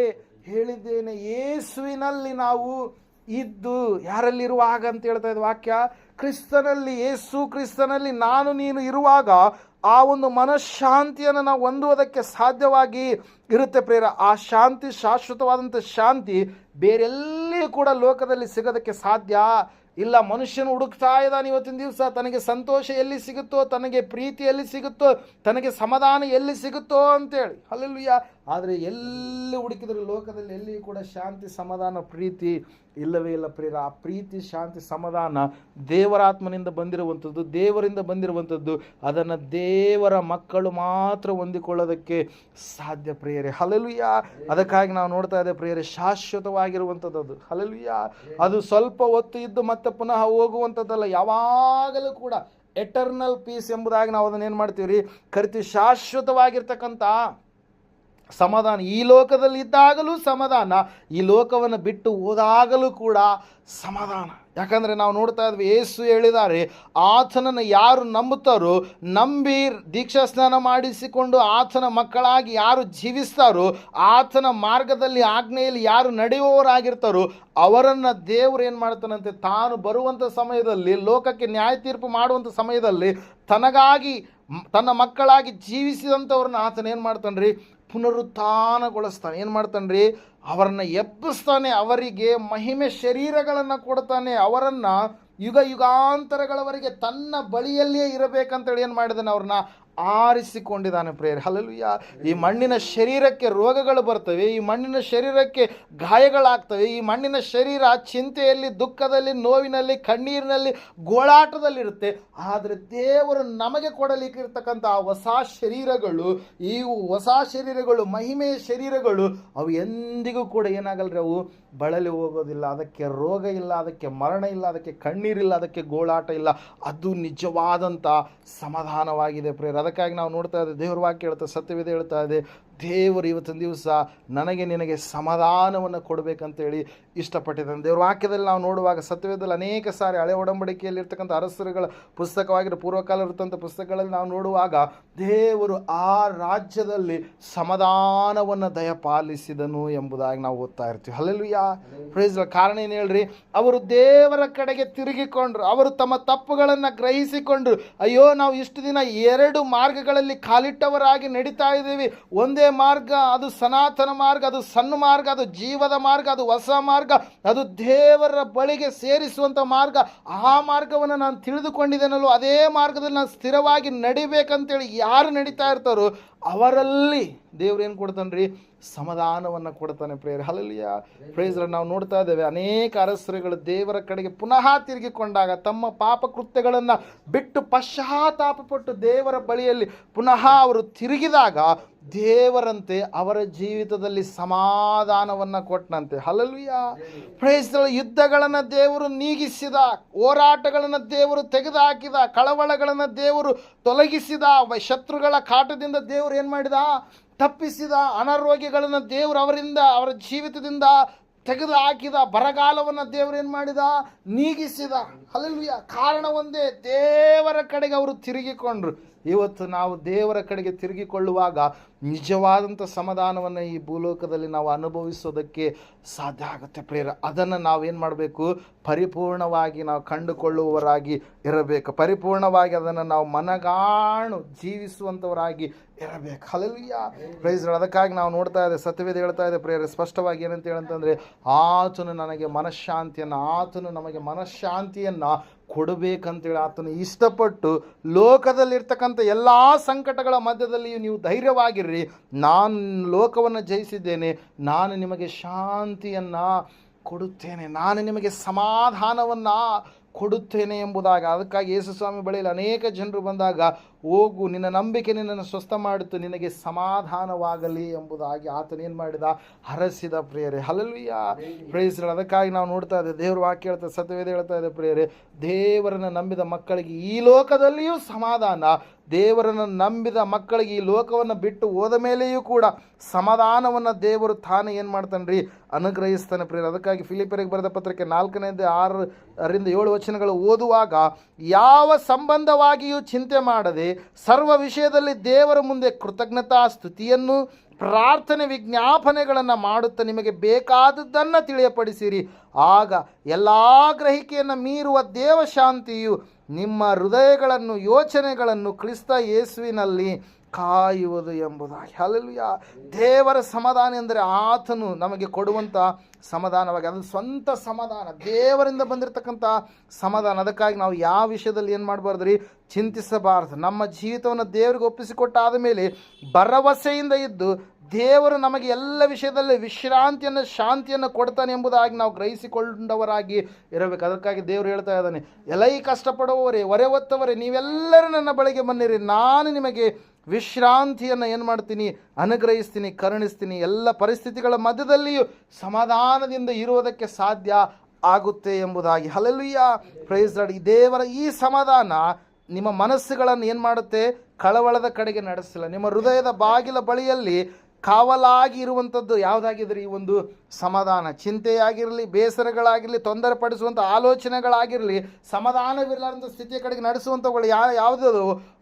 ಹೇಳಿದ್ದೇನೆ. ಯೇಸುವಿನಲ್ಲಿ ನಾವು ಇದ್ದು, ಯಾರಲ್ಲಿರುವಾಗ ಅಂತ ಹೇಳ್ತಾ ಇದ್ದ ವಾಕ್ಯ, ಕ್ರಿಸ್ತನಲ್ಲಿ, ಯೇಸು ಕ್ರಿಸ್ತನಲ್ಲಿ ನಾನು ನೀನು ಇರುವಾಗ ಆ ಒಂದು ಮನಃಶಾಂತಿಯನ್ನು ನಾವು ಹೊಂದುವುದಕ್ಕೆ ಸಾಧ್ಯವಾಗಿ ಇರುತ್ತೆ ಪ್ರೇರ. ಆ ಶಾಂತಿ, ಶಾಶ್ವತವಾದಂಥ ಶಾಂತಿ ಬೇರೆಲ್ಲಿಯೂ ಕೂಡ ಲೋಕದಲ್ಲಿ ಸಿಗೋದಕ್ಕೆ ಸಾಧ್ಯ ಇಲ್ಲ. ಮನುಷ್ಯನು ಹುಡುಕ್ತಾ ಇದ್ದಾನೆ ಇವತ್ತಿನ ದಿವಸ, ತನಗೆ ಸಂತೋಷ ಎಲ್ಲಿ ಸಿಗುತ್ತೋ, ತನಗೆ ಪ್ರೀತಿ ಎಲ್ಲಿ ಸಿಗುತ್ತೋ, ತನಗೆ ಸಮಾಧಾನ ಎಲ್ಲಿ ಸಿಗುತ್ತೋ ಅಂತೇಳಿ. ಹಲ್ಲೆಲೂಯಾ. ಆದರೆ ಎಲ್ಲಿ ಹುಡುಕಿದ್ರು ಲೋಕದಲ್ಲಿ ಎಲ್ಲಿಯೂ ಕೂಡ ಶಾಂತಿ, ಸಮಾಧಾನ, ಪ್ರೀತಿ ಇಲ್ಲವೇ ಇಲ್ಲ ಪ್ರಿಯರ. ಆ ಪ್ರೀತಿ, ಶಾಂತಿ, ಸಮಾಧಾನ ದೇವರಾತ್ಮನಿಂದ ಬಂದಿರುವಂಥದ್ದು, ದೇವರಿಂದ ಬಂದಿರುವಂಥದ್ದು. ಅದನ್ನು ದೇವರ ಮಕ್ಕಳು ಮಾತ್ರ ಹೊಂದಿಕೊಳ್ಳೋದಕ್ಕೆ ಸಾಧ್ಯ ಪ್ರಿಯರೇ. ಹಲ್ಲೆಲೂಯಾ. ಅದಕ್ಕಾಗಿ ನಾವು ನೋಡ್ತಾ ಇದ್ದೇವೆ ಪ್ರಿಯರೇ, ಶಾಶ್ವತವಾಗಿರುವಂಥದ್ದು ಅದು. ಹಲ್ಲೆಲೂಯಾ. ಅದು ಸ್ವಲ್ಪ ಹೊತ್ತು ಇದ್ದು ಮತ್ತೆ ಪುನಃ ಹೋಗುವಂಥದ್ದಲ್ಲ, ಯಾವಾಗಲೂ ಕೂಡ ಎಟರ್ನಲ್ ಪೀಸ್ ಎಂಬುದಾಗಿ ನಾವು ಅದನ್ನು ಏನು ಮಾಡ್ತೀವಿ ರೀ, ಕರಿತೀವಿ. ಶಾಶ್ವತವಾಗಿರ್ತಕ್ಕಂಥ ಸಮಾಧಾನ, ಈ ಲೋಕದಲ್ಲಿ ಇದ್ದಾಗಲೂ ಸಮಾಧಾನ, ಈ ಲೋಕವನ್ನು ಬಿಟ್ಟು ಹೋದಾಗಲೂ ಕೂಡ ಸಮಾಧಾನ. ಯಾಕಂದರೆ ನಾವು ನೋಡ್ತಾ ಇದ್ವಿ, ಯೇಸು ಹೇಳಿದ್ದಾರೆ, ಆತನನ್ನು ಯಾರು ನಂಬುತ್ತಾರೋ, ನಂಬಿ ದೀಕ್ಷಾ ಸ್ನಾನ ಮಾಡಿಸಿಕೊಂಡು ಆತನ ಮಕ್ಕಳಾಗಿ ಯಾರು ಜೀವಿಸ್ತಾರೋ, ಆತನ ಮಾರ್ಗದಲ್ಲಿ ಆಜ್ಞೆಯಲ್ಲಿ ಯಾರು ನಡೆಯುವವರಾಗಿರ್ತಾರೋ ಅವರನ್ನು ದೇವರು ಏನು ಮಾಡ್ತಾನಂತೆ, ತಾನು ಬರುವಂಥ ಸಮಯದಲ್ಲಿ, ಲೋಕಕ್ಕೆ ನ್ಯಾಯ ತೀರ್ಪು ಮಾಡುವಂಥ ಸಮಯದಲ್ಲಿ ತನಗಾಗಿ ತನ್ನ ಮಕ್ಕಳಾಗಿ ಜೀವಿಸಿದಂಥವ್ರನ್ನ ಆತನ ಏನು ಮಾಡ್ತಾನೆ ರೀ, ಪುನರುತ್ಥಾನಗೊಳಿಸ್ತಾನೆ. ಏನು ಮಾಡ್ತಾನೆ ರೀ, ಅವರನ್ನು ಎಬ್ಬಿಸ್ತಾನೆ, ಅವರಿಗೆ ಮಹಿಮೆ ಶರೀರಗಳನ್ನು ಕೊಡ್ತಾನೆ, ಅವರನ್ನು ಯುಗ ಯುಗಾಂತರಗಳವರೆಗೆ ತನ್ನ ಬಳಿಯಲ್ಲಿಯೇ ಇರಬೇಕಂತೇಳಿ ಏನು ಮಾಡಿದಾನೆ, ಅವ್ರನ್ನ ಆರಿಸಿಕೊಂಡಿದ್ದಾನೆ ಪ್ರೇಯರ್. ಹಲ್ಲೆಲೂಯಾ. ಈ ಮಣ್ಣಿನ ಶರೀರಕ್ಕೆ ರೋಗಗಳು ಬರ್ತವೆ, ಈ ಮಣ್ಣಿನ ಶರೀರಕ್ಕೆ ಗಾಯಗಳಾಗ್ತವೆ, ಈ ಮಣ್ಣಿನ ಶರೀರ ಚಿಂತೆಯಲ್ಲಿ, ದುಃಖದಲ್ಲಿ, ನೋವಿನಲ್ಲಿ, ಕಣ್ಣೀರಿನಲ್ಲಿ, ಗೋಳಾಟದಲ್ಲಿರುತ್ತೆ. ಆದರೆ ದೇವರು ನಮಗೆ ಕೊಡಲಿಕ್ಕಿರ್ತಕ್ಕಂಥ ಆ ಹೊಸ ಶರೀರಗಳು, ಈ ಹೊಸ ಶರೀರಗಳು, ಮಹಿಮೆಯ ಶರೀರಗಳು, ಅವು ಎಂದಿಗೂ ಕೂಡ ಏನಾಗಲ್ರಿ, ಅವು ಬಳಲಿ ಹೋಗೋದಿಲ್ಲ. ಅದಕ್ಕೆ ರೋಗ ಇಲ್ಲ, ಅದಕ್ಕೆ ಮರಣ ಇಲ್ಲ, ಅದಕ್ಕೆ ಕಣ್ಣೀರಿಲ್ಲ, ಅದಕ್ಕೆ ಗೋಳಾಟ ಇಲ್ಲ. ಅದು ನಿಜವಾದಂಥ ಸಮಾಧಾನವಾಗಿದೆ ಪ್ರೇಯರ್. ಅದಕ್ಕಾಗಿ ನಾವು ನೋಡ್ತಾ ಇದ್ದೇವೆ, ದೇವರ ವಾಕ್ಯ ಹೇಳ್ತಾ, ಸತ್ಯವೇದ ಹೇಳ್ತಾ ಇದೆ, ದೇವರು ಇವತ್ತಿನ ದಿವಸ ನನಗೆ ನಿನಗೆ ಸಮಾಧಾನವನ್ನು ಕೊಡಬೇಕಂತೇಳಿ ಇಷ್ಟಪಟ್ಟಿದ್ದಾನೆ. ದೇವ್ರ ವಾಕ್ಯದಲ್ಲಿ ನಾವು ನೋಡುವಾಗ ಸತ್ಯವೇದದಲ್ಲಿ ಅನೇಕ ಸಾರಿ ಹಳೆ ಒಡಂಬಡಿಕೆಯಲ್ಲಿ ಇರ್ತಕ್ಕಂಥ ಅರಸರುಗಳ ಪುಸ್ತಕವಾಗಿರೋ ಪೂರ್ವಕಾಲ ಇರ್ತಕ್ಕಂಥ ಪುಸ್ತಕಗಳಲ್ಲಿ ನಾವು ನೋಡುವಾಗ ದೇವರು ಆ ರಾಜ್ಯದಲ್ಲಿ ಸಮಾಧಾನವನ್ನು ದಯಪಾಲಿಸಿದನು ಎಂಬುದಾಗಿ ನಾವು ಓದ್ತಾ ಇರ್ತೀವಿ. Hallelujah, praise Lord. ಕಾರಣ ಏನು ಹೇಳ್ರಿ? ಅವರು ದೇವರ ಕಡೆಗೆ ತಿರುಗಿಕೊಂಡ್ರು. ಅವರು ತಮ್ಮ ತಪ್ಪುಗಳನ್ನು ಗ್ರಹಿಸಿಕೊಂಡ್ರು. ಅಯ್ಯೋ, ನಾವು ಇಷ್ಟು ದಿನ 2 ಮಾರ್ಗಗಳಲ್ಲಿ ಕಾಲಿಟ್ಟವರಾಗಿ ನಡೀತಾ ಇದ್ದೀವಿ. ಒಂದೇ ಮಾರ್ಗ, ಅದು ಸನಾತನ ಮಾರ್ಗ, ಅದು ಸಣ್ಣ ಮಾರ್ಗ, ಅದು ಜೀವದ ಮಾರ್ಗ, ಅದು ಹೊಸ ಮಾರ್ಗ, ಅದು ದೇವರ ಬಳಿಗೆ ಸೇರಿಸುವಂಥ ಮಾರ್ಗ. ಆ ಮಾರ್ಗವನ್ನು ನಾನು ತಿಳಿದುಕೊಂಡಿದ್ದೇನಲ್ಲೋ, ಅದೇ ಮಾರ್ಗದಲ್ಲಿ ನಾನು ಸ್ಥಿರವಾಗಿ ನಡಿಬೇಕಂತೇಳಿ ಯಾರು ನಡೀತಾ ಇರ್ತಾರೋ ಅವರಲ್ಲಿ ದೇವ್ರು ಏನು ಕೊಡ್ತಾನೆ? ಸಮಾಧಾನವನ್ನು ಕೊಡ್ತಾನೆ. Prayer hallelujah, praise Lord. ನಾವು ನೋಡ್ತಾ ಇದ್ದೇವೆ ಅನೇಕ ಅರಸರುಗಳು ದೇವರ ಕಡೆಗೆ ಪುನಃ ತಿರುಗಿಕೊಂಡಾಗ, ತಮ್ಮ ಪಾಪ ಕೃತ್ಯಗಳನ್ನು ಬಿಟ್ಟು ಪಶ್ಚಾತ್ತಾಪಪಟ್ಟು ದೇವರ ಬಳಿಯಲ್ಲಿ ಪುನಃ ಅವರು ತಿರುಗಿದಾಗ ದೇವರಂತೆ ಅವರ ಜೀವಿತದಲ್ಲಿ ಸಮಾಧಾನವನ್ನು ಕೊಟ್ಟನಂತೆ. Hallelujah, praise Lord. ಯುದ್ಧಗಳನ್ನು ದೇವರು ನೀಗಿಸಿದ, ಹೋರಾಟಗಳನ್ನು ದೇವರು ತೆಗೆದುಹಾಕಿದ, ಕಳವಳಗಳನ್ನು ದೇವರು ತೊಲಗಿಸಿದ, ಶತ್ರುಗಳ ಕಾಟದಿಂದ ದೇವರು ಏನು ಮಾಡಿದ? ತಪ್ಪಿಸಿದ. ಅನಾರೋಗ್ಯಗಳನ್ನು ದೇವರು ಅವರ ಜೀವಿತದಿಂದ ತೆಗೆದು ಹಾಕಿದ. ಬರಗಾಲವನ್ನು ದೇವರು ಏನು ಮಾಡಿದ? ನೀಗಿಸಿದ. ಹಲ್ಲೆಲೂಯಾ. ಕಾರಣ ಒಂದೇ, ದೇವರ ಕಡೆಗೆ ಅವರು ತಿರುಗಿಕೊಂಡ್ರು. ಇವತ್ತು ನಾವು ದೇವರ ಕಡೆಗೆ ತಿರುಗಿಕೊಳ್ಳುವಾಗ ನಿಜವಾದಂಥ ಸಮಾಧಾನವನ್ನು ಈ ಭೂಲೋಕದಲ್ಲಿ ನಾವು ಅನುಭವಿಸೋದಕ್ಕೆ ಸಾಧ್ಯ ಆಗುತ್ತೆ ಪ್ರೇರ. ಅದನ್ನು ನಾವೇನು ಮಾಡಬೇಕು? ಪರಿಪೂರ್ಣವಾಗಿ ನಾವು ಕಂಡುಕೊಳ್ಳುವವರಾಗಿ ಇರಬೇಕು. ಪರಿಪೂರ್ಣವಾಗಿ ಅದನ್ನು ನಾವು ಮನಗಾಣು ಜೀವಿಸುವಂಥವರಾಗಿ ಇರಬೇಕು. Hallelujah, praise Lord. ಅದಕ್ಕಾಗಿ ನಾವು ನೋಡ್ತಾ ಇದ್ದೇವೆ, ಸತ್ಯವೇದ ಹೇಳ್ತಾ ಇದೆ ಪ್ರೇರ ಸ್ಪಷ್ಟವಾಗಿ ಏನಂತ ಹೇಳಂತಂದರೆ, ಆತನು ನನಗೆ ಮನಃಶಾಂತಿಯನ್ನು, ಆತನು ನಮಗೆ ಮನಃಶಾಂತಿಯನ್ನು ಕೊಡಬೇಕಂತೇಳಿ ಆತನು ಇಷ್ಟಪಟ್ಟು, ಲೋಕದಲ್ಲಿರ್ತಕ್ಕಂಥ ಎಲ್ಲ ಸಂಕಟಗಳ ಮಧ್ಯದಲ್ಲಿಯೂ ನೀವು ಧೈರ್ಯವಾಗಿರ್ರಿ, ನಾನು ಲೋಕವನ್ನು ಜಯಿಸಿದ್ದೇನೆ, ನಾನು ನಿಮಗೆ ಶಾಂತಿಯನ್ನು ಕೊಡುತ್ತೇನೆ, ನಾನು ನಿಮಗೆ ಸಮಾಧಾನವನ್ನು ಕೊಡುತ್ತೇನೆ ಎಂಬುದಾಗಿ. ಅದಕ್ಕಾಗಿ ಯೇಸು ಸ್ವಾಮಿ ಬಳಿಯಲ್ಲಿ ಅನೇಕ ಜನರು ಬಂದಾಗ, ಹೋಗು, ನಿನ್ನ ನಂಬಿಕೆ ನಿನ್ನನ್ನು ಸ್ವಸ್ಥ ಮಾಡಿತು, ನಿನಗೆ ಸಮಾಧಾನವಾಗಲಿ ಎಂಬುದಾಗಿ ಆತನೇನು ಮಾಡಿದ? ಹರಸಿದ ಪ್ರಿಯರೇ. Hallelujah, praise Lord. ಅದಕ್ಕಾಗಿ ನಾವು ನೋಡ್ತಾ ಇದ್ದೇವೆ, ದೇವರು ವಾಕ್ಯ ಹೇಳ್ತಾ, ಸತ್ಯವೇದ ಹೇಳ್ತಾ ಇದೆ ಪ್ರಿಯರೇ, ದೇವರನ್ನು ನಂಬಿದ ಮಕ್ಕಳಿಗೆ ಈ ಲೋಕದಲ್ಲಿಯೂ ಸಮಾಧಾನ, ದೇವರನ್ನು ನಂಬಿದ ಮಕ್ಕಳಿಗೆ ಈ ಲೋಕವನ್ನು ಬಿಟ್ಟು ಹೋದ ಮೇಲೆಯೂ ಕೂಡ ಸಮಾಧಾನವನ್ನು ದೇವರು ತಾನೇ ಏನು ಮಾಡ್ತಾನೆ ರೀ? ಅನುಗ್ರಹಿಸ್ತಾನೆ ಪ್ರಿಯರೇ. ಅದಕ್ಕಾಗಿ ಫಿಲಿಪ್ಪರಿಗೆ ಬರೆದ ಪತ್ರಿಕೆ 4ನೇ 6-7 ವಚನಗಳು ಓದುವಾಗ, ಯಾವ ಸಂಬಂಧವಾಗಿಯೂ ಚಿಂತೆ ಮಾಡದೆ ಸರ್ವ ವಿಷಯದಲ್ಲಿ ದೇವರ ಮುಂದೆ ಕೃತಜ್ಞತಾ ಸ್ತುತಿಯನ್ನು ಪ್ರಾರ್ಥನೆ ವಿಜ್ಞಾಪನೆಗಳನ್ನು ಮಾಡುತ್ತಾ ನಿಮಗೆ ಬೇಕಾದದ್ದನ್ನು ತಿಳಿಯಪಡಿಸಿರಿ. ಆಗ ಎಲ್ಲ ಗ್ರಹಿಕೆಯನ್ನು ಮೀರುವ ದೇವಶಾಂತಿಯು ನಿಮ್ಮ ಹೃದಯಗಳನ್ನು ಯೋಚನೆಗಳನ್ನು ಕ್ರಿಸ್ತ ಯೇಸುವಿನಲ್ಲಿ ಕಾಯುವುದು ಎಂಬುದಾಗಿ. ಹಲ್ಲೆಲೂಯಾ. ದೇವರ ಸಮಾಧಾನ ಎಂದರೆ ಆತನು ನಮಗೆ ಕೊಡುವಂಥ ಸಮಾಧಾನವಾಗಿ, ಅದು ಸ್ವಂತ ಸಮಾಧಾನ, ದೇವರಿಂದ ಬಂದಿರತಕ್ಕಂಥ ಸಮಾಧಾನ. ಅದಕ್ಕಾಗಿ ನಾವು ಯಾವ ವಿಷಯದಲ್ಲಿ ಏನು ಮಾಡಬಾರ್ದು ರೀ? ಚಿಂತಿಸಬಾರ್ದು. ನಮ್ಮ ಜೀವಿತವನ್ನು ದೇವರಿಗೆ ಒಪ್ಪಿಸಿಕೊಟ್ಟಾದ ಮೇಲೆ ಭರವಸೆಯಿಂದ ಇದ್ದು, ದೇವರು ನಮಗೆ ಎಲ್ಲ ವಿಷಯದಲ್ಲಿ ವಿಶ್ರಾಂತಿಯನ್ನು, ಶಾಂತಿಯನ್ನು ಕೊಡ್ತಾನೆ ಎಂಬುದಾಗಿ ನಾವು ಗ್ರಹಿಸಿಕೊಂಡವರಾಗಿ ಇರಬೇಕು. ಅದಕ್ಕಾಗಿ ದೇವರು ಹೇಳ್ತಾ ಇದ್ದಾನೆ, ಎಲೈ ಕಷ್ಟಪಡುವವರೇ, ಹೊರೆ ಹೊತ್ತವರೇ, ನೀವೆಲ್ಲರೂ ನನ್ನ ಬಳಿಗೆ ಬನ್ನಿರಿ, ನಾನು ನಿಮಗೆ ವಿಶ್ರಾಂತಿಯನ್ನು ಏನು ಮಾಡ್ತೀನಿ? ಅನುಗ್ರಹಿಸ್ತೀನಿ, ಕರುಣಿಸ್ತೀನಿ. ಎಲ್ಲ ಪರಿಸ್ಥಿತಿಗಳ ಮಧ್ಯದಲ್ಲಿಯೂ ಸಮಾಧಾನದಿಂದ ಇರುವುದಕ್ಕೆ ಸಾಧ್ಯ ಆಗುತ್ತೆ ಎಂಬುದಾಗಿ. Hallelujah, praise Lord. ಈ ದೇವರ ಈ ಸಮಾಧಾನ ನಿಮ್ಮ ಮನಸ್ಸುಗಳನ್ನು ಏನು ಮಾಡುತ್ತೆ? ಕಳವಳದ ಕಡೆಗೆ ನಡೆಸಿಲ್ಲ. ನಿಮ್ಮ ಹೃದಯದ ಬಾಗಿಲ ಬಳಿಯಲ್ಲಿ ಕಾವಲಾಗಿ ಇರುವಂಥದ್ದು ಯಾವುದಾಗಿದ್ರಿ? ಈ ಒಂದು ಸಮಾಧಾನ. ಚಿಂತೆಯಾಗಿರಲಿ, ಬೇಸರಗಳಾಗಿರಲಿ, ತೊಂದರೆ ಪಡಿಸುವಂಥ ಆಲೋಚನೆಗಳಾಗಿರಲಿ, ಸಮಾಧಾನವಿರಲಾರಂಥ ಸ್ಥಿತಿಯ ಕಡೆಗೆ ನಡೆಸುವಂಥವುಗಳು ಯಾವುದೋ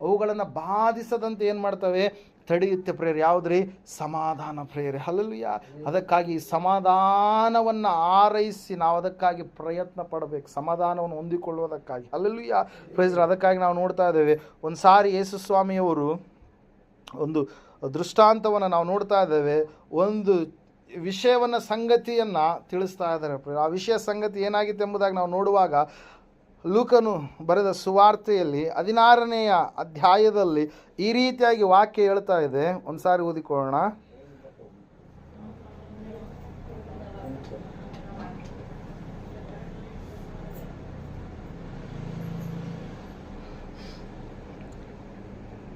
ಅವುಗಳನ್ನು ಬಾಧಿಸದಂತೆ ಏನು ಮಾಡ್ತವೆ? ತಡೆಯುತ್ತೆ ಪ್ರೇಯರ್. ಯಾವುದ್ರಿ? ಸಮಾಧಾನ ಪ್ರೇಯರ್. ಹಲ್ಲೆಲೂಯಾ. ಅದಕ್ಕಾಗಿ ಸಮಾಧಾನವನ್ನು ಆರೈಸಿ ನಾವು ಅದಕ್ಕಾಗಿ ಪ್ರಯತ್ನ ಪಡಬೇಕು, ಸಮಾಧಾನವನ್ನು ಹೊಂದಿಕೊಳ್ಳುವುದಕ್ಕಾಗಿ. Hallelujah, price. ಅದಕ್ಕಾಗಿ ನಾವು ನೋಡ್ತಾ ಇದ್ದೇವೆ, ಒಂದು ಸಾರಿ ಯೇಸು ಸ್ವಾಮಿಯವರು ಒಂದು ದೃಷ್ಟಾಂತವನ್ನು ನಾವು ನೋಡ್ತಾ ಇದ್ದೇವೆ. ಒಂದು ವಿಷಯವನ್ನು, ಸಂಗತಿಯನ್ನು ತಿಳಿಸ್ತಾ ಇದ್ದಾರೆ. ಆ ವಿಷಯ ಸಂಗತಿ ಏನಾಗಿತ್ತು ಎಂಬುದಾಗಿ ನಾವು ನೋಡುವಾಗ, ಲೂಕನು ಬರೆದ ಸುವಾರ್ತೆಯಲ್ಲಿ 16ನೇ ಅಧ್ಯಾಯದಲ್ಲಿ ಈ ರೀತಿಯಾಗಿ ವಾಕ್ಯ ಹೇಳ್ತಾ ಇದೆ. ಒಂದು ಸಾರಿ ಓದಿಕೊಳ್ಳೋಣ.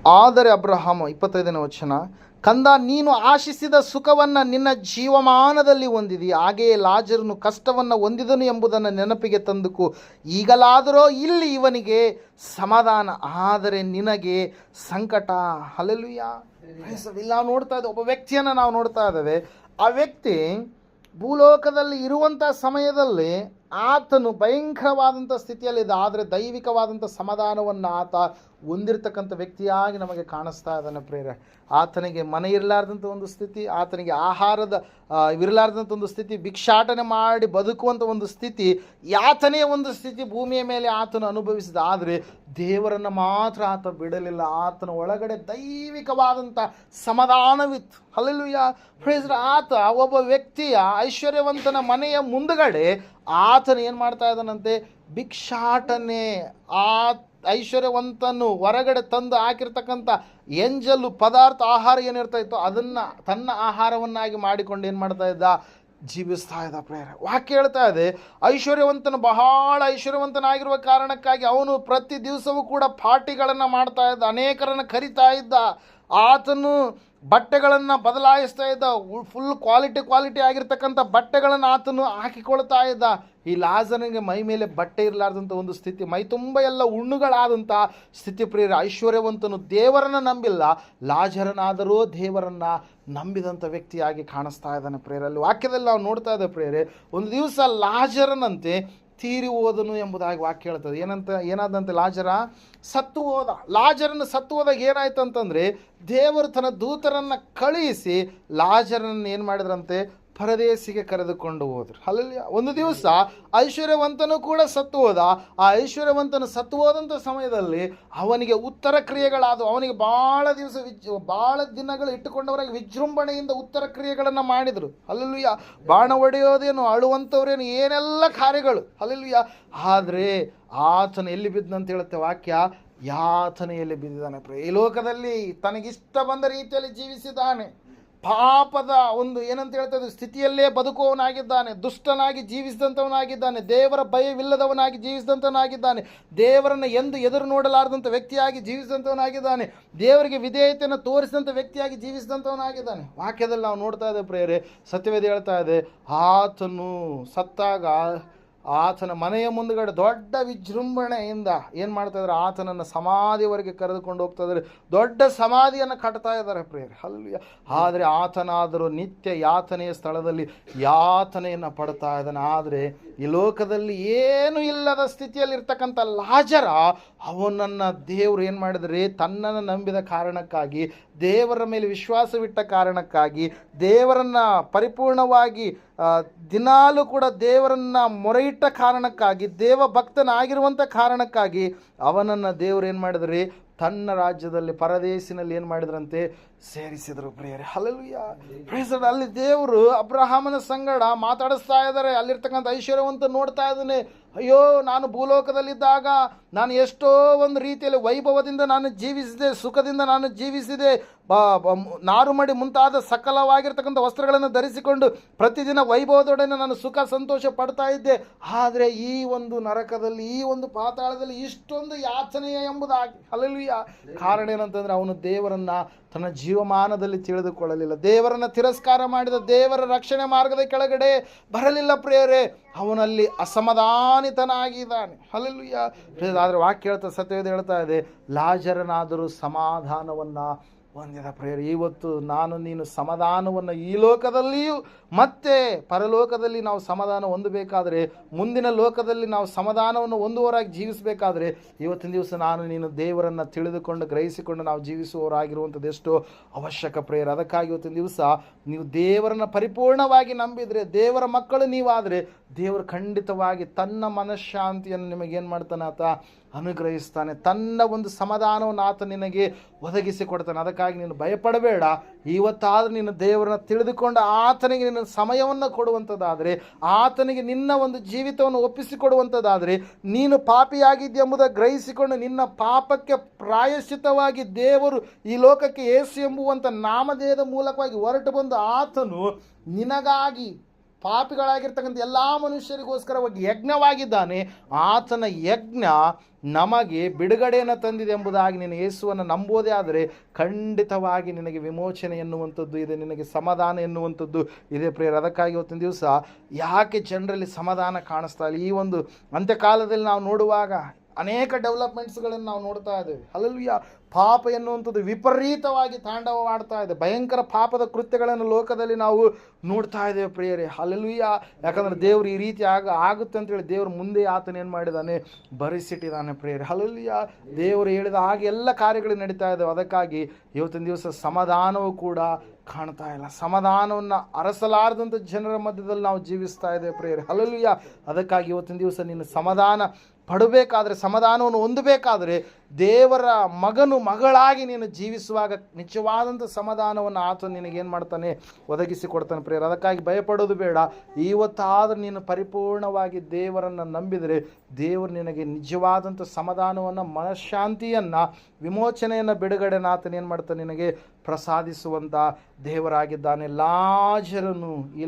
ಆದರೆ ಅಬ್ರಹಾಮ 25ನೇ ವಚನ, ಕಂದ, ನೀನು ಆಶಿಸಿದ ಸುಖವನ್ನು ನಿನ್ನ ಜೀವಮಾನದಲ್ಲಿ ಹೊಂದಿದಿ, ಹಾಗೆಯೇ ಲಾಜರನು ಕಷ್ಟವನ್ನು ಹೊಂದಿದನು ಎಂಬುದನ್ನು ನೆನಪಿಗೆ ತಂದುಕೋ. ಈಗಲಾದರೋ ಇಲ್ಲಿ ಇವನಿಗೆ ಸಮಾಧಾನ, ಆದರೆ ನಿನಗೆ ಸಂಕಟ. ಹಲ್ಲೆಲೂಯಾ. ಇಲ್ಲಿ ನಾವು ನೋಡ್ತಾ ಇದ್ದೇವೆ, ಒಬ್ಬ ವ್ಯಕ್ತಿಯನ್ನು ನಾವು ನೋಡ್ತಾ ಇದ್ದೇವೆ. ಆ ವ್ಯಕ್ತಿ ಭೂಲೋಕದಲ್ಲಿ ಇರುವಂಥ ಸಮಯದಲ್ಲಿ ಆತನು ಭಯಂಕರವಾದಂಥ ಸ್ಥಿತಿಯಲ್ಲಿದ್ದ, ಆದರೆ ದೈವಿಕವಾದಂಥ ಸಮಾಧಾನವನ್ನು ಆತ ಹೊಂದಿರತಕ್ಕಂಥ ವ್ಯಕ್ತಿಯಾಗಿ ನಮಗೆ ಕಾಣಿಸ್ತಾ ಇದ್ದಾನೆ ಪ್ರಿಯರೇ. ಆತನಿಗೆ ಮನೆ ಇರಲಾರ್ದಂಥ ಒಂದು ಸ್ಥಿತಿ, ಆತನಿಗೆ ಆಹಾರದ ಇರಲಾರ್ದಂಥ ಒಂದು ಸ್ಥಿತಿ, ಭಿಕ್ಷಾಟನೆ ಮಾಡಿ ಬದುಕುವಂಥ ಒಂದು ಸ್ಥಿತಿ, ಯಾತನೆಯ ಒಂದು ಸ್ಥಿತಿ ಭೂಮಿಯ ಮೇಲೆ ಆತನು ಅನುಭವಿಸಿದ. ಆದರೆ ದೇವರನ್ನು ಮಾತ್ರ ಆತ ಬಿಡಲಿಲ್ಲ. ಆತನ ಒಳಗಡೆ ದೈವಿಕವಾದಂಥ ಸಮಾಧಾನವಿತ್ತು. ಹಲ್ಲೆಲೂಯಾ. Praise the Lord. ಆತ ಒಬ್ಬ ವ್ಯಕ್ತಿಯ ಐಶ್ವರ್ಯವಂತನ ಮನೆಯ ಮುಂದುಗಡೆ ಆತನು ಏನು ಮಾಡ್ತಾ ಇದ್ದಾನಂತೆ, ಭಿಕ್ಷಾಟನೆ. ಆ ಐಶ್ವರ್ಯವಂತನು ಹೊರಗಡೆ ತಂದು ಹಾಕಿರ್ತಕ್ಕಂಥ ಎಂಜಲು ಪದಾರ್ಥ ಆಹಾರ ಏನಿರ್ತಾ ಇತ್ತು ಅದನ್ನು ತನ್ನ ಆಹಾರವನ್ನಾಗಿ ಮಾಡಿಕೊಂಡು ಏನು ಮಾಡ್ತಾ ಇದ್ದ, ಜೀವಿಸ್ತಾ ಇದ್ದ ಪ್ರೇರೆ. ವಾಕ್ಯ ಹೇಳ್ತಾ ಇದೆ, ಐಶ್ವರ್ಯವಂತನು ಬಹಳ ಐಶ್ವರ್ಯವಂತನಾಗಿರುವ ಕಾರಣಕ್ಕಾಗಿ ಅವನು ಪ್ರತಿ ದಿವಸವೂ ಕೂಡ ಪಾರ್ಟಿಗಳನ್ನು ಮಾಡ್ತಾ ಇದ್ದ, ಅನೇಕರನ್ನು ಕರಿತಾ ಇದ್ದ. ಆತನು ಬಟ್ಟೆಗಳನ್ನು ಬದಲಾಯಿಸ್ತಾ ಇದ್ದ, ಫುಲ್ ಕ್ವಾಲಿಟಿ ಆಗಿರ್ತಕ್ಕಂಥ ಬಟ್ಟೆಗಳನ್ನು ಆತನು ಹಾಕಿಕೊಳ್ತಾ ಇದ್ದ. ಈ ಲಾಜರನಿಗೆ ಮೈ ಮೇಲೆ ಬಟ್ಟೆ ಇರಲಾರ್ದಂಥ ಒಂದು ಸ್ಥಿತಿ, ಮೈ ತುಂಬ ಎಲ್ಲ ಹುಣ್ಣುಗಳಾದಂಥ ಸ್ಥಿತಿ ಪ್ರಿಯರೇ. ಐಶ್ವರ್ಯವಂತನು ದೇವರನ್ನು ನಂಬಿಲ್ಲ, ಲಾಜರನಾದರೂ ದೇವರನ್ನು ನಂಬಿದಂಥ ವ್ಯಕ್ತಿಯಾಗಿ ಕಾಣಿಸ್ತಾ ಇದ್ದಾನೆ ಪ್ರಿಯರಲ್ಲಿ. ವಾಕ್ಯದಲ್ಲಿ ನಾವು ನೋಡ್ತಾ ಇದ್ದೇವೆ ಪ್ರಿಯರೇ, ಒಂದು ದಿವಸ ಲಾಜರನಂತೆ ತೀರಿ ಹೋದನು ಎಂಬುದಾಗಿ ವಾಕ್ಯ ಹೇಳ್ತದೆ. ಏನಾದಂತೆ, ಲಾಜರ ಸತ್ತು ಹೋದ. ಲಾಜರನ್ನು ಸತ್ತು ಹೋದಾಗ ಏನಾಯ್ತು ಅಂತಂದರೆ, ದೇವರು ತನ್ನ ದೂತರನ್ನು ಕಳುಹಿಸಿ ಲಾಜರನ್ನು ಏನು ಮಾಡಿದ್ರಂತೆ, ಪರದೇಶಿಗೆ ಕರೆದುಕೊಂಡು ಹೋದ್ರು. ಹಲ್ಲೆಲೂಯಾ. ಒಂದು ದಿವಸ ಐಶ್ವರ್ಯವಂತನು ಕೂಡ ಸತ್ತು ಹೋದ. ಆ ಐಶ್ವರ್ಯವಂತನು ಸತ್ತು ಹೋದಂಥ ಸಮಯದಲ್ಲಿ ಅವನಿಗೆ ಉತ್ತರ ಕ್ರಿಯೆಗಳಾದವು. ಅವನಿಗೆ ಭಾಳ ದಿನಗಳು ಇಟ್ಟುಕೊಂಡವರಾಗಿ ವಿಜೃಂಭಣೆಯಿಂದ ಉತ್ತರ ಕ್ರಿಯೆಗಳನ್ನು ಮಾಡಿದರು. ಹಲ್ಲೆಲೂಯಾ. ಬಾಣ ಹೊಡೆಯೋದೇನು, ಅಳುವಂಥವ್ರೇನು, ಏನೆಲ್ಲ ಕಾರ್ಯಗಳು. ಹಲ್ಲೆಲೂಯಾ. ಆದರೆ ಆತನು ಎಲ್ಲಿ ಬಿದ್ದನಂತ ಹೇಳುತ್ತೆ ವಾಕ್ಯ, ಯಾತನೆಯಲ್ಲಿ ಬಿದ್ದಿದ್ದಾನೆ. ಈ ಲೋಕದಲ್ಲಿ ತನಗಿಷ್ಟ ಬಂದ ರೀತಿಯಲ್ಲಿ ಜೀವಿಸಿದ್ದಾನೆ. ಪಾಪದ ಒಂದು ಏನಂತ ಹೇಳ್ತದೆ ಸ್ಥಿತಿಯಲ್ಲೇ ಬದುಕುವವನಾಗಿದ್ದಾನೆ. ದುಷ್ಟನಾಗಿ ಜೀವಿಸಿದಂಥವನಾಗಿದ್ದಾನೆ. ದೇವರ ಭಯವಿಲ್ಲದವನಾಗಿ ಜೀವಿಸಿದಂಥವನಾಗಿದ್ದಾನೆ. ದೇವರನ್ನು ಎಂದು ಎದುರು ನೋಡಲಾರದಂಥ ವ್ಯಕ್ತಿಯಾಗಿ ಜೀವಿಸಿದಂಥವನಾಗಿದ್ದಾನೆ. ದೇವರಿಗೆ ವಿಧೇಯತೆಯನ್ನು ತೋರಿಸಿದಂಥ ವ್ಯಕ್ತಿಯಾಗಿ ಜೀವಿಸಿದಂಥವನಾಗಿದ್ದಾನೆ. ವಾಕ್ಯದಲ್ಲಿ ನಾವು ನೋಡ್ತಾ ಇದ್ದೇವೆ ಪ್ರಿಯರೇ, ಸತ್ಯವೇದ ಹೇಳ್ತಾ ಇದೆ, ಆತನು ಸತ್ತಾಗ ಆತನ ಮನೆಯ ಮುಂದುಗಡೆ ದೊಡ್ಡ ವಿಜೃಂಭಣೆಯಿಂದ ಏನು ಮಾಡ್ತಾ ಇದ್ದಾರೆ, ಆತನನ್ನು ಸಮಾಧಿವರೆಗೆ ಕರೆದುಕೊಂಡು ಹೋಗ್ತಾ ಇದ್ದಾರೆ. ದೊಡ್ಡ ಸಮಾಧಿಯನ್ನು ಕಟ್ತಾ ಇದ್ದಾರೆ ಪ್ರಿಯರೇ. ಹಲ್ಲೆಲೂಯಾ. ಆದರೆ ಆತನಾದರೂ ನಿತ್ಯ ಯಾತನೆಯ ಸ್ಥಳದಲ್ಲಿ ಯಾತನೆಯನ್ನು ಪಡ್ತಾ ಇದ್ದಾನೆ. ಆದರೆ ಈ ಲೋಕದಲ್ಲಿ ಏನೂ ಇಲ್ಲದ ಸ್ಥಿತಿಯಲ್ಲಿರ್ತಕ್ಕಂಥ ಲಾಜರ, ಅವನನ್ನು ದೇವರು ಏನು ಮಾಡಿದರೆ, ತನ್ನನ್ನು ನಂಬಿದ ಕಾರಣಕ್ಕಾಗಿ, ದೇವರ ಮೇಲೆ ವಿಶ್ವಾಸವಿಟ್ಟ ಕಾರಣಕ್ಕಾಗಿ, ದೇವರನ್ನು ಪರಿಪೂರ್ಣವಾಗಿ ದಿನಾಲೂ ಕೂಡ ದೇವರನ್ನು ಮೊರೆಯಿಟ್ಟ ಕಾರಣಕ್ಕಾಗಿ, ದೇವ ಭಕ್ತನಾಗಿರುವಂಥ ಕಾರಣಕ್ಕಾಗಿ ಅವನನ್ನು ದೇವರು ಏನು ಮಾಡಿದ್ರಿ, ತನ್ನ ರಾಜ್ಯದಲ್ಲಿ ಪರದೇಶಿನಲ್ಲಿ ಏನು ಮಾಡಿದ್ರಂತೆ, ಸೇರಿಸಿದರು ಪ್ರಿಯರೇ. ಹಲ್ಲೆಲೂಯಾ. Praise the Lord. ಅಲ್ಲಿ ದೇವರು ಅಬ್ರಹಾಮನ ಸಂಗಡ ಮಾತಾಡಿಸ್ತಾ ಇದ್ದಾರೆ. ಅಲ್ಲಿರ್ತಕ್ಕಂಥ ಐಶ್ವರ್ಯವಂತ ನೋಡ್ತಾ ಇದ್ದಾನೆ, ಅಯ್ಯೋ, ನಾನು ಭೂಲೋಕದಲ್ಲಿದ್ದಾಗ ನಾನು ಎಷ್ಟೋ ಒಂದು ರೀತಿಯಲ್ಲಿ ವೈಭವದಿಂದ ನಾನು ಜೀವಿಸಿದೆ, ಸುಖದಿಂದ ನಾನು ಜೀವಿಸಿದೆ, ನಾರು ಮಡಿ ಮುಂತಾದ ಸಕಲವಾಗಿರ್ತಕ್ಕಂಥ ವಸ್ತ್ರಗಳನ್ನು ಧರಿಸಿಕೊಂಡು ಪ್ರತಿದಿನ ವೈಭವದೊಡನೆ ನಾನು ಸುಖ ಸಂತೋಷ ಪಡ್ತಾ ಇದ್ದೆ. ಆದರೆ ಈ ಒಂದು ನರಕದಲ್ಲಿ, ಈ ಒಂದು ಪಾತಾಳದಲ್ಲಿ ಇಷ್ಟೊಂದು ಯಾತನೆಯ ಎಂಬುದಾಗಿ. ಹಲ್ಲೆಲೂಯಾ. ಕಾರಣ ಏನಂತಂದರೆ, ಅವನು ದೇವರನ್ನು ತನ್ನ ಜೀವಮಾನದಲ್ಲಿ ತಿಳಿದುಕೊಳ್ಳಲಿಲ್ಲ. ದೇವರನ್ನು ತಿರಸ್ಕಾರ ಮಾಡಿದ, ದೇವರ ರಕ್ಷಣೆ ಮಾರ್ಗದ ಕೆಳಗಡೆ ಬರಲಿಲ್ಲ ಪ್ರಿಯರೇ. ಅವನಲ್ಲಿ ಅಸಮಾಧಾನಿತನಾಗಿದ್ದಾನೆ. ಹಲ್ಲೆಲೂಯಾ. ಆದರೆ ವಾಕ್ಯ ಹೇಳ್ತಾ, ಸತ್ಯವೇದ ಹೇಳ್ತಾ ಇದೆ, ಲಾಜರನಾದರೂ ಸಮಾಧಾನವನ್ನು ಹೊಂದಿದ ಪ್ರಿಯರೇ. ಇವತ್ತು ನಾನು ನೀನು ಸಮಾಧಾನವನ್ನು ಈ ಲೋಕದಲ್ಲಿಯೂ ಮತ್ತೆ ಪರಲೋಕದಲ್ಲಿ ನಾವು ಸಮಾಧಾನ ಹೊಂದಬೇಕಾದರೆ, ಮುಂದಿನ ಲೋಕದಲ್ಲಿ ನಾವು ಸಮಾಧಾನವನ್ನು ಹೊಂದುವವರಾಗಿ ಜೀವಿಸಬೇಕಾದ್ರೆ, ಇವತ್ತಿನ ದಿವಸ ನಾನು ನೀನು ದೇವರನ್ನು ತಿಳಿದುಕೊಂಡು ಗ್ರಹಿಸಿಕೊಂಡು ನಾವು ಜೀವಿಸುವವರಾಗಿರುವಂಥದ್ದು ಎಷ್ಟೋ ಅವಶ್ಯಕ ಪ್ರಿಯರೇ. ಅದಕ್ಕಾಗಿ ಇವತ್ತಿನ ದಿವಸ ನೀವು ದೇವರನ್ನು ಪರಿಪೂರ್ಣವಾಗಿ ನಂಬಿದರೆ, ದೇವರ ಮಕ್ಕಳು ನೀವಾದರೆ, ದೇವರು ಖಂಡಿತವಾಗಿ ತನ್ನ ಮನಃಶಾಂತಿಯನ್ನು ನಿಮಗೇನು ಮಾಡ್ತಾನೆ, ಆತ ಅನುಗ್ರಹಿಸ್ತಾನೆ. ತನ್ನ ಒಂದು ಸಮಾಧಾನವನ್ನು ಆತ ನಿನಗೆ ಒದಗಿಸಿ ಕೊಡ್ತಾನೆ. ಅದಕ್ಕಾಗಿ ನೀನು ಭಯಪಡಬೇಡ. ಇವತ್ತಾದರೂ ನೀನು ದೇವರನ್ನು ತಿಳಿದುಕೊಂಡು ಆತನಿಗೆ ನಿನ್ನ ಸಮಯವನ್ನು ಕೊಡುವಂಥದ್ದಾದರೆ, ಆತನಿಗೆ ನಿನ್ನ ಒಂದು ಜೀವಿತವನ್ನು ಒಪ್ಪಿಸಿಕೊಡುವಂಥದ್ದಾದರೆ, ನೀನು ಪಾಪಿಯಾಗಿದ್ದೆಂಬುದ ಗ್ರಹಿಸಿಕೊಂಡು ನಿನ್ನ ಪಾಪಕ್ಕೆ ಪ್ರಾಯಶ್ಚಿತ್ತವಾಗಿ ದೇವರು ಈ ಲೋಕಕ್ಕೆ ಯೇಸು ಎಂಬುವಂಥ ನಾಮಧೇಯದ ಮೂಲಕವಾಗಿ ಹೊರಟು ಬಂದು ಆತನು ನಿನಗಾಗಿ ಪಾಪಿಗಳಾಗಿರ್ತಕ್ಕಂಥ ಎಲ್ಲ ಮನುಷ್ಯರಿಗೋಸ್ಕರವಾಗಿ ಯಜ್ಞವಾಗಿದ್ದಾನೆ. ಆತನ ಯಜ್ಞ ನಮಗೆ ಬಿಡುಗಡೆಯನ್ನು ತಂದಿದೆ ಎಂಬುದಾಗಿ ನೀನು ಯೇಸುವನ್ನು ನಂಬೋದೇ ಆದರೆ ಖಂಡಿತವಾಗಿ ನಿನಗೆ ವಿಮೋಚನೆ ಎನ್ನುವಂಥದ್ದು ಇದೆ, ನಿನಗೆ ಸಮಾಧಾನ ಎನ್ನುವಂಥದ್ದು ಇದೆ ಪ್ರಿಯರೇ. ಅದಕ್ಕಾಗಿ ಇವತ್ತಿನ ದಿವಸ ಯಾಕೆ ಜನರಲ್ಲಿ ಸಮಾಧಾನ ಕಾಣಿಸ್ತಾ ಇಲ್ಲ? ಈ ಒಂದು ಅಂತ್ಯಕಾಲದಲ್ಲಿ ನಾವು ನೋಡುವಾಗ ಅನೇಕ ಡೆವಲಪ್ಮೆಂಟ್ಸ್ಗಳನ್ನು ನಾವು ನೋಡ್ತಾ ಇದ್ದೇವೆ. ಹಲ್ಲೆಲೂಯಾ. ಪಾಪ ಎನ್ನುವಂಥದ್ದು ವಿಪರೀತವಾಗಿ ತಾಂಡವವಾಡ್ತಾ ಇದೆ. ಭಯಂಕರ ಪಾಪದ ಕೃತ್ಯಗಳನ್ನು ಲೋಕದಲ್ಲಿ ನಾವು ನೋಡ್ತಾ ಇದ್ದೇವೆ ಪ್ರಿಯರೇ. ಹಲ್ಲೆಲೂಯಾ. ಯಾಕಂದರೆ ದೇವರು ಈ ರೀತಿ ಆಗುತ್ತೆ ಅಂತೇಳಿ ದೇವರು ಮುಂದೆ ಆತನ ಏನು ಮಾಡಿದ್ದಾನೆ, ಬರೆಸಿಟ್ಟಿದ್ದಾನೆ ಪ್ರಿಯರೇ. ಹಲ್ಲೆಲೂಯಾ. ದೇವರು ಹೇಳಿದ ಹಾಗೆ ಎಲ್ಲ ಕಾರ್ಯಗಳು ನಡೀತಾ ಇದ್ದಾವೆ. ಅದಕ್ಕಾಗಿ ಇವತ್ತಿನ ದಿವಸ ಸಮಾಧಾನವೂ ಕೂಡ ಕಾಣ್ತಾ ಇಲ್ಲ. ಸಮಾಧಾನವನ್ನು ಅರಸಲಾರದಂಥ ಜನರ ಮಧ್ಯದಲ್ಲಿ ನಾವು ಜೀವಿಸ್ತಾ ಇದ್ದೇವೆ ಪ್ರಿಯರೇ. ಹಲ್ಲೆಲೂಯಾ. ಅದಕ್ಕಾಗಿ ಇವತ್ತಿನ ದಿವಸ ನೀನು ಸಮಾಧಾನ ಪಡಬೇಕಾದ್ರೆ, ಸಮಾಧಾನವನ್ನು ಹೊಂದಬೇಕಾದ್ರೆ, ದೇವರ ಮಗಳಾಗಿ ನೀನು ಜೀವಿಸುವಾಗ ನಿಜವಾದಂಥ ಸಮಾಧಾನವನ್ನು ಆತ ನಿನಗೇನು ಮಾಡ್ತಾನೆ, ಒದಗಿಸಿ ಕೊಡ್ತಾನೆ ಪ್ರಿಯರೇ. ಅದಕ್ಕಾಗಿ ಭಯಪಡೋದು ಬೇಡ. ಇವತ್ತಾದರೂ ನೀನು ಪರಿಪೂರ್ಣವಾಗಿ ದೇವರನ್ನು ನಂಬಿದರೆ ದೇವರು ನಿನಗೆ ನಿಜವಾದಂಥ ಸಮಾಧಾನವನ್ನು, ಮನಃಶಾಂತಿಯನ್ನು, ವಿಮೋಚನೆಯನ್ನು, ಬಿಡುಗಡೆನ ಆತನ ಏನು ಮಾಡ್ತಾನೆ, ನಿನಗೆ ಪ್ರಸಾದಿಸುವಂಥ ದೇವರಾಗಿದ್ದಾನೆ. ಲಾಜರನು ಈ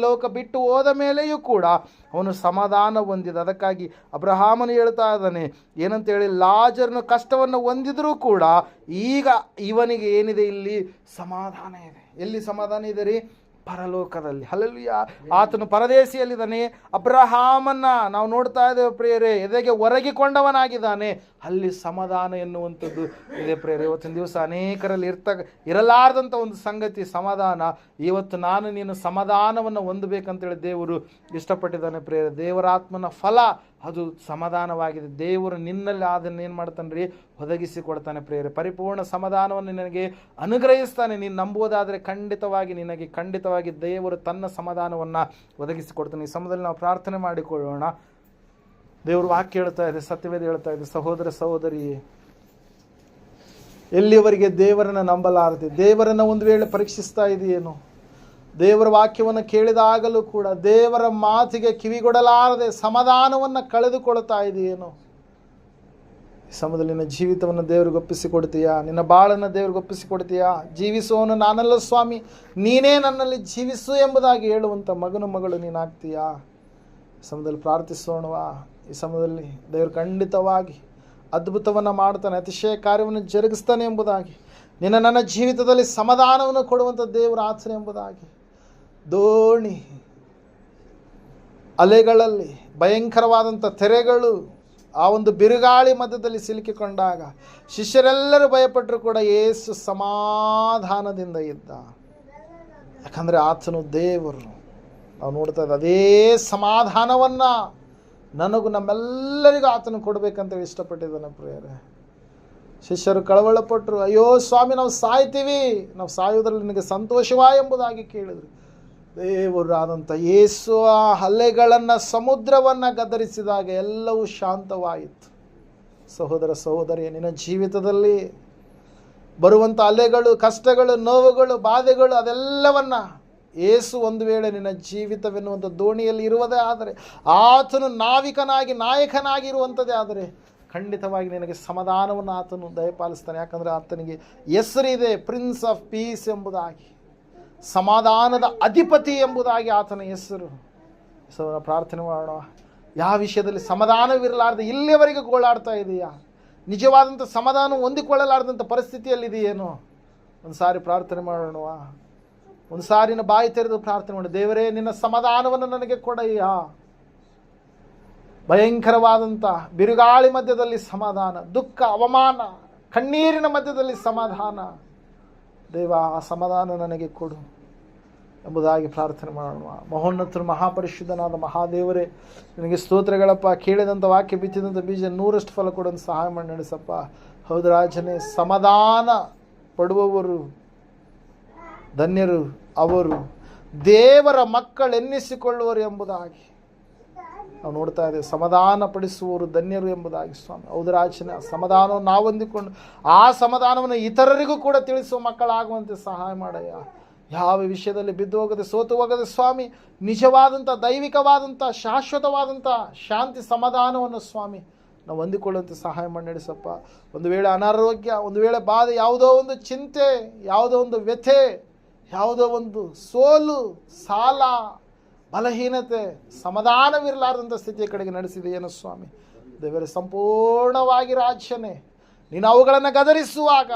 ಲೋಕ ಬಿಟ್ಟು ಹೋದ ಮೇಲೆಯೂ ಕೂಡ ಅವನು ಸಮಾಧಾನ ಹೊಂದಿದ. ಅದಕ್ಕಾಗಿ ಅಬ್ರಹಾಮನು ಹೇಳ್ತಾ ಇದ್ದಾನೆ ಏನಂತೇಳಿ, ಲಾಜರನು ಕಷ್ಟವನ್ನು ಹೊಂದಿದರೂ ಕೂಡ ಈಗ ಇವನಿಗೆ ಏನಿದೆ, ಇಲ್ಲಿ ಸಮಾಧಾನ ಇದೆ. ಎಲ್ಲಿ ಸಮಾಧಾನ ಇದೆ ರೀ? ಪರಲೋಕದಲ್ಲಿ. ಹಲ್ಲೆಲೂಯಾ. ಆತನು ಪರದೇಶಿಯಲ್ಲಿದ್ದಾನೆ. ಅಬ್ರಹಾಮನ್ನ ನಾವು ನೋಡ್ತಾ ಇದ್ದೇವೆ ಪ್ರಿಯರೇ, ಎದೆಗೆ ಒರಗಿಕೊಂಡವನಾಗಿದ್ದಾನೆ. ಅಲ್ಲಿ ಸಮಾಧಾನ ಎನ್ನುವಂಥದ್ದು ಇದೆ ಪ್ರಿಯರೇ. ಇವತ್ತಿನ ದಿವಸ ಅನೇಕರಲ್ಲಿ ಇರಲಾರ್ದಂಥ ಒಂದು ಸಂಗತಿ ಸಮಾಧಾನ. ಇವತ್ತು ನಾನು ನೀನು ಸಮಾಧಾನವನ್ನು ಹೊಂದಬೇಕಂತೇಳಿ ದೇವರು ಇಷ್ಟಪಟ್ಟಿದ್ದಾನೆ ಪ್ರಿಯರೇ. ದೇವರಾತ್ಮನ ಫಲ ಅದು ಸಮಾಧಾನವಾಗಿದೆ. ದೇವರು ನಿನ್ನಲ್ಲಿ ಅದನ್ನು ಏನು ಮಾಡ್ತಾನೆ ರೀ, ಒದಗಿಸಿ ಕೊಡ್ತಾನೆ ಪ್ರಿಯರೇ. ಪರಿಪೂರ್ಣ ಸಮಾಧಾನವನ್ನು ನಿನಗೆ ಅನುಗ್ರಹಿಸ್ತಾನೆ. ನೀನು ನಂಬುವುದಾದರೆ ಖಂಡಿತವಾಗಿ ದೇವರು ತನ್ನ ಸಮಾಧಾನವನ್ನು ಒದಗಿಸಿ ಕೊಡ್ತಾನೆ. ಈ ಸಮಯದಲ್ಲಿ ನಾವು ಪ್ರಾರ್ಥನೆ ಮಾಡಿಕೊಳ್ಳೋಣ. ದೇವರು ವಾಕ್ಯ ಹೇಳ್ತಾ ಇದೆ, ಸತ್ಯವೇದ ಹೇಳ್ತಾ ಇದೆ, ಸಹೋದರ ಸಹೋದರಿ, ಎಲ್ಲಿಯವರೆಗೆ ದೇವರನ್ನು ನಂಬಲಾರದೆ, ದೇವರನ್ನು ಒಂದು ವೇಳೆ ಪರೀಕ್ಷಿಸ್ತಾ ಇದೆಯೇನೋ, ದೇವರ ವಾಕ್ಯವನ್ನು ಕೇಳಿದಾಗಲೂ ಕೂಡ ದೇವರ ಮಾತಿಗೆ ಕಿವಿಗೊಡಲಾರದೆ ಸಮಾಧಾನವನ್ನು ಕಳೆದುಕೊಳ್ತಾ ಇದೆಯೇನೋ, ಈ ಸಮಯದಲ್ಲಿ ನಿನ್ನ ಜೀವಿತವನ್ನು ದೇವರಿಗೆ ಒಪ್ಪಿಸಿಕೊಡ್ತೀಯಾ? ನಿನ್ನ ಬಾಳನ್ನು ದೇವರಿಗೆ ಒಪ್ಪಿಸಿಕೊಡ್ತೀಯಾ? ಜೀವಿಸುವವನು ನಾನಲ್ಲ ಸ್ವಾಮಿ, ನೀನೇ ನನ್ನಲ್ಲಿ ಜೀವಿಸು ಎಂಬುದಾಗಿ ಹೇಳುವಂಥ ಮಗನು ನೀನಾಗ್ತೀಯಾ? ಈ ಸಮಯದಲ್ಲಿ ಪ್ರಾರ್ಥಿಸೋಣವಾ? ಈ ಸಮಯದಲ್ಲಿ ದೇವರು ಖಂಡಿತವಾಗಿ ಅದ್ಭುತವನ್ನು ಮಾಡ್ತಾನೆ, ಅತಿಶಯ ಕಾರ್ಯವನ್ನು ಜರುಗಿಸ್ತಾನೆ ಎಂಬುದಾಗಿ, ನನ್ನ ಜೀವಿತದಲ್ಲಿ ಸಮಾಧಾನವನ್ನು ಕೊಡುವಂಥ ದೇವರ ಆಚರಣೆ ಎಂಬುದಾಗಿ. ದೋಣಿ ಅಲೆಗಳಲ್ಲಿ ಭಯಂಕರವಾದಂಥ ತೆರೆಗಳು ಆ ಒಂದು ಬಿರುಗಾಳಿ ಮಧ್ಯದಲ್ಲಿ ಸಿಲುಕಿಕೊಂಡಾಗ ಶಿಷ್ಯರೆಲ್ಲರೂ ಭಯಪಟ್ಟರು ಕೂಡ ಯೇಸು ಸಮಾಧಾನದಿಂದ ಇದ್ದ. ಯಾಕಂದರೆ ಆತನು ದೇವರು. ನಾವು ನೋಡ್ತಾ ಇದ್ದ ಅದೇ ಸಮಾಧಾನವನ್ನು ನನಗೂ ನಮ್ಮೆಲ್ಲರಿಗೂ ಆತನು ಕೊಡಬೇಕಂತ ಇಷ್ಟಪಟ್ಟಿದ್ದಾನೆ ಪ್ರಿಯರೇ. ಶಿಷ್ಯರು ಕಳವಳಪಟ್ಟರು, ಅಯ್ಯೋ ಸ್ವಾಮಿ, ನಾವು ಸಾಯ್ತೀವಿ, ನಾವು ಸಾಯುವುದರಲ್ಲಿ ನಿನಗೆ ಸಂತೋಷವಾ ಎಂಬುದಾಗಿ ಕೇಳಿದರು. ದೇವರಾದಂಥ ಯೇಸು ಆ ಅಲೆಗಳನ್ನು, ಸಮುದ್ರವನ್ನು ಗದರಿಸಿದಾಗ ಎಲ್ಲವೂ ಶಾಂತವಾಯಿತು. ಸಹೋದರ ಸಹೋದರಿಯ, ನಿನ್ನ ಜೀವಿತದಲ್ಲಿ ಬರುವಂಥ ಅಲೆಗಳು, ಕಷ್ಟಗಳು, ನೋವುಗಳು, ಬಾಧೆಗಳು, ಅದೆಲ್ಲವನ್ನು ಯೇಸು ಒಂದು ವೇಳೆ ನಿನ್ನ ಜೀವಿತವೆನ್ನುವಂಥ ದೋಣಿಯಲ್ಲಿ ಇರುವುದೇ ಆದರೆ, ಆತನು ನಾಯಕನಾಗಿ ಇರುವಂಥದ್ದೇ ಆದರೆ ಖಂಡಿತವಾಗಿ ನಿನಗೆ ಸಮಾಧಾನವನ್ನು ಆತನು ದಯಪಾಲಿಸ್ತಾನೆ. ಯಾಕಂದರೆ ಆತನಿಗೆ ಹೆಸರಿದೆ, ಪ್ರಿನ್ಸ್ ಆಫ್ ಪೀಸ್ ಎಂಬುದಾಗಿ, ಸಮಾಧಾನದ ಅಧಿಪತಿ ಎಂಬುದಾಗಿ ಆತನ ಹೆಸರು. ಪ್ರಾರ್ಥನೆ ಮಾಡೋಣ. ಯಾವ ವಿಷಯದಲ್ಲಿ ಸಮಾಧಾನವಿರಲಾರ್ದೆ ಇಲ್ಲಿಯವರೆಗೆ ಗೋಳಾಡ್ತಾ ಇದೆಯಾ? ನಿಜವಾದಂಥ ಸಮಾಧಾನ ಹೊಂದಿಕೊಳ್ಳಲಾರ್ದಂಥ ಪರಿಸ್ಥಿತಿಯಲ್ಲಿದೆಯೇನೋ? ಒಂದು ಸಾರಿ ಪ್ರಾರ್ಥನೆ ಮಾಡೋಣವಾ? ಒಂದು ಸಾರಿನ ಬಾಯಿ ತೆರೆದು ಪ್ರಾರ್ಥನೆ ಮಾಡಿ, ದೇವರೇ ನಿನ್ನ ಸಮಾಧಾನವನ್ನು ನನಗೆ ಕೊಡಯ್ಯ. ಭಯಂಕರವಾದಂಥ ಬಿರುಗಾಳಿ ಮಧ್ಯದಲ್ಲಿ ಸಮಾಧಾನ, ದುಃಖ, ಅವಮಾನ, ಕಣ್ಣೀರಿನ ಮಧ್ಯದಲ್ಲಿ ಸಮಾಧಾನ, ದೇವ ಆ ಸಮಾಧಾನ ನನಗೆ ಕೊಡು ಎಂಬುದಾಗಿ ಪ್ರಾರ್ಥನೆ ಮಾಡೋಣ. ಮಹೋನ್ನತರು, ಮಹಾಪರಿಶುದ್ಧನಾದ ಮಹಾದೇವರೇ, ನಿನಗೆ ಸ್ತೋತ್ರಗಳಪ್ಪ. ಕೇಳಿದಂಥ ವಾಕ್ಯ, ಬಿತ್ತಿದಂಥ ಬೀಜ 100ರಷ್ಟು ಫಲ ಕೊಡೋದು ಸಹಾಯ ಮಾಡಿ ನಡೆಸಪ್ಪ. ಹೌದು ರಾಜನೇ, ಸಮಾಧಾನ ಪಡುವವರು ಧನ್ಯರು, ಅವರು ದೇವರ ಮಕ್ಕಳೆನ್ನಿಸಿಕೊಳ್ಳುವರು ಎಂಬುದಾಗಿ ನಾವು ನೋಡ್ತಾ ಇದ್ದೇವೆ. ಸಮಾಧಾನ ಪಡಿಸುವವರು ಧನ್ಯರು ಎಂಬುದಾಗಿ ಸ್ವಾಮಿ. ಹೌದು ರಾಜನೇ, ಸಮಾಧಾನವನ್ನು ನಾವು ಹೊಂದಿಕೊಂಡು ಆ ಸಮಾಧಾನವನ್ನು ಇತರರಿಗೂ ಕೂಡ ತಿಳಿಸುವ ಮಕ್ಕಳಾಗುವಂತೆ ಸಹಾಯ ಮಾಡಯ್ಯ. ಯಾವ ವಿಷಯದಲ್ಲಿ ಬಿದ್ದು ಹೋಗದೆ, ಸೋತು ಹೋಗದೆ ಸ್ವಾಮಿ, ನಿಜವಾದಂಥ, ದೈವಿಕವಾದಂಥ, ಶಾಶ್ವತವಾದಂಥ ಶಾಂತಿ, ಸಮಾಧಾನವನ್ನು ಸ್ವಾಮಿ ನಾವು ಹೊಂದಿಕೊಳ್ಳುವಂತೆ ಸಹಾಯ ಮಾಡಿ ನಡೆಸಪ್ಪ. ಒಂದು ವೇಳೆ ಅನಾರೋಗ್ಯ, ಒಂದು ವೇಳೆ ಬಾಧೆ, ಯಾವುದೋ ಒಂದು ಚಿಂತೆ, ಯಾವುದೋ ಒಂದು ವ್ಯಥೆ, ಯಾವುದೋ ಒಂದು ಸೋಲು, ಸಾಲ, ಬಲಹೀನತೆ, ಸಮಾಧಾನವಿರಲಾರ್ದಂಥ ಸ್ಥಿತಿಯ ಕಡೆಗೆ ನಡೆಸಿದೆಯೇನು ಸ್ವಾಮಿ. ದೇವರೇ, ಸಂಪೂರ್ಣವಾಗಿ ರಾಜ್ಯನೇ ನೀನು ಅವುಗಳನ್ನು ಗದರಿಸುವಾಗ,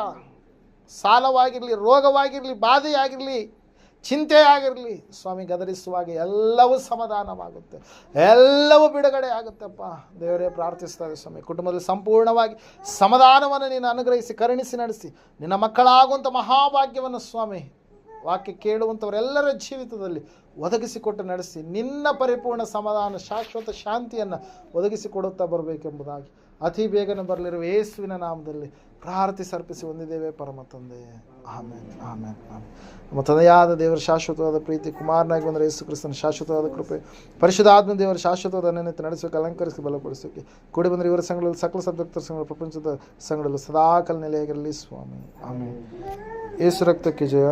ಸಾಲವಾಗಿರಲಿ, ರೋಗವಾಗಿರಲಿ, ಬಾಧೆಯಾಗಿರಲಿ, ಚಿಂತೆಯಾಗಿರಲಿ ಸ್ವಾಮಿ, ಗದರಿಸುವಾಗ ಎಲ್ಲವೂ ಸಮಾಧಾನವಾಗುತ್ತೆ, ಎಲ್ಲವೂ ಬಿಡುಗಡೆ ಆಗುತ್ತಪ್ಪ. ದೇವರೇ, ಪ್ರಾರ್ಥಿಸ್ತಾರೆ ಸ್ವಾಮಿ, ಕುಟುಂಬದಲ್ಲಿ ಸಂಪೂರ್ಣವಾಗಿ ಸಮಾಧಾನವನ್ನು ನೀನು ಅನುಗ್ರಹಿಸಿ ಕರುಣಿಸಿ ನಡೆಸಿ ನಿನ್ನ ಮಕ್ಕಳಾಗುವಂಥ ಮಹಾಭಾಗ್ಯವನ್ನು ಸ್ವಾಮಿ ವಾಕ್ಯ ಕೇಳುವಂಥವರೆಲ್ಲರ ಜೀವಿತದಲ್ಲಿ ಒದಗಿಸಿಕೊಟ್ಟು ನಡೆಸಿ ನಿನ್ನ ಪರಿಪೂರ್ಣ ಸಮಾಧಾನ, ಶಾಶ್ವತ ಶಾಂತಿಯನ್ನು ಒದಗಿಸಿಕೊಡುತ್ತಾ ಬರಬೇಕೆಂಬುದಾಗಿ ಅತಿ ಬೇಗನೆ ಬರಲಿರುವ ಯೇಸುವಿನ ನಾಮದಲ್ಲಿ ಪ್ರಾರ್ಥಿಸಿ ಅರ್ಪಿಸಿ ಹೊಂದಿದ್ದೇವೆ ಪರಮ ತಂದೆ. ಆಮೇನ್, ಆಮೇನ್, ಆಮೇನ್. ನಮ್ಮ ತಂದೆಯಾದ ದೇವರ ಶಾಶ್ವತವಾದ ಪ್ರೀತಿ, ಕುಮಾರನಾಗಿ ಬಂದರೆ ಯೇಸು ಕ್ರಿಸ್ತನ ಶಾಶ್ವತವಾದ ಕೃಪೆ, ಪರಿಶುದ್ಧಾತ್ಮ ದೇವರ ಶಾಶ್ವತವಾದ ಅನ್ಯತೆ ನಡೆಸೋಕೆ, ಅಲಂಕರಿಸಿ ಬಲಪಡಿಸೋಕೆ, ಕೂಡಿ ಬಂದರೆ ಇವರ ಸಂಘಗಳಲ್ಲಿ ಸಕಲ ಸದ್ಭಕ್ತರ ಸಂಘ, ಪ್ರಪಂಚದ ಸಂಘಗಳಲ್ಲಿ ಸದಾಕಾಲ ನೆಲೆಯಾಗಿರಲಿ ಸ್ವಾಮಿ. ಆಮೇನ್. ಯೇಸು ರಕ್ತಕ್ಕೆ ಜಯ.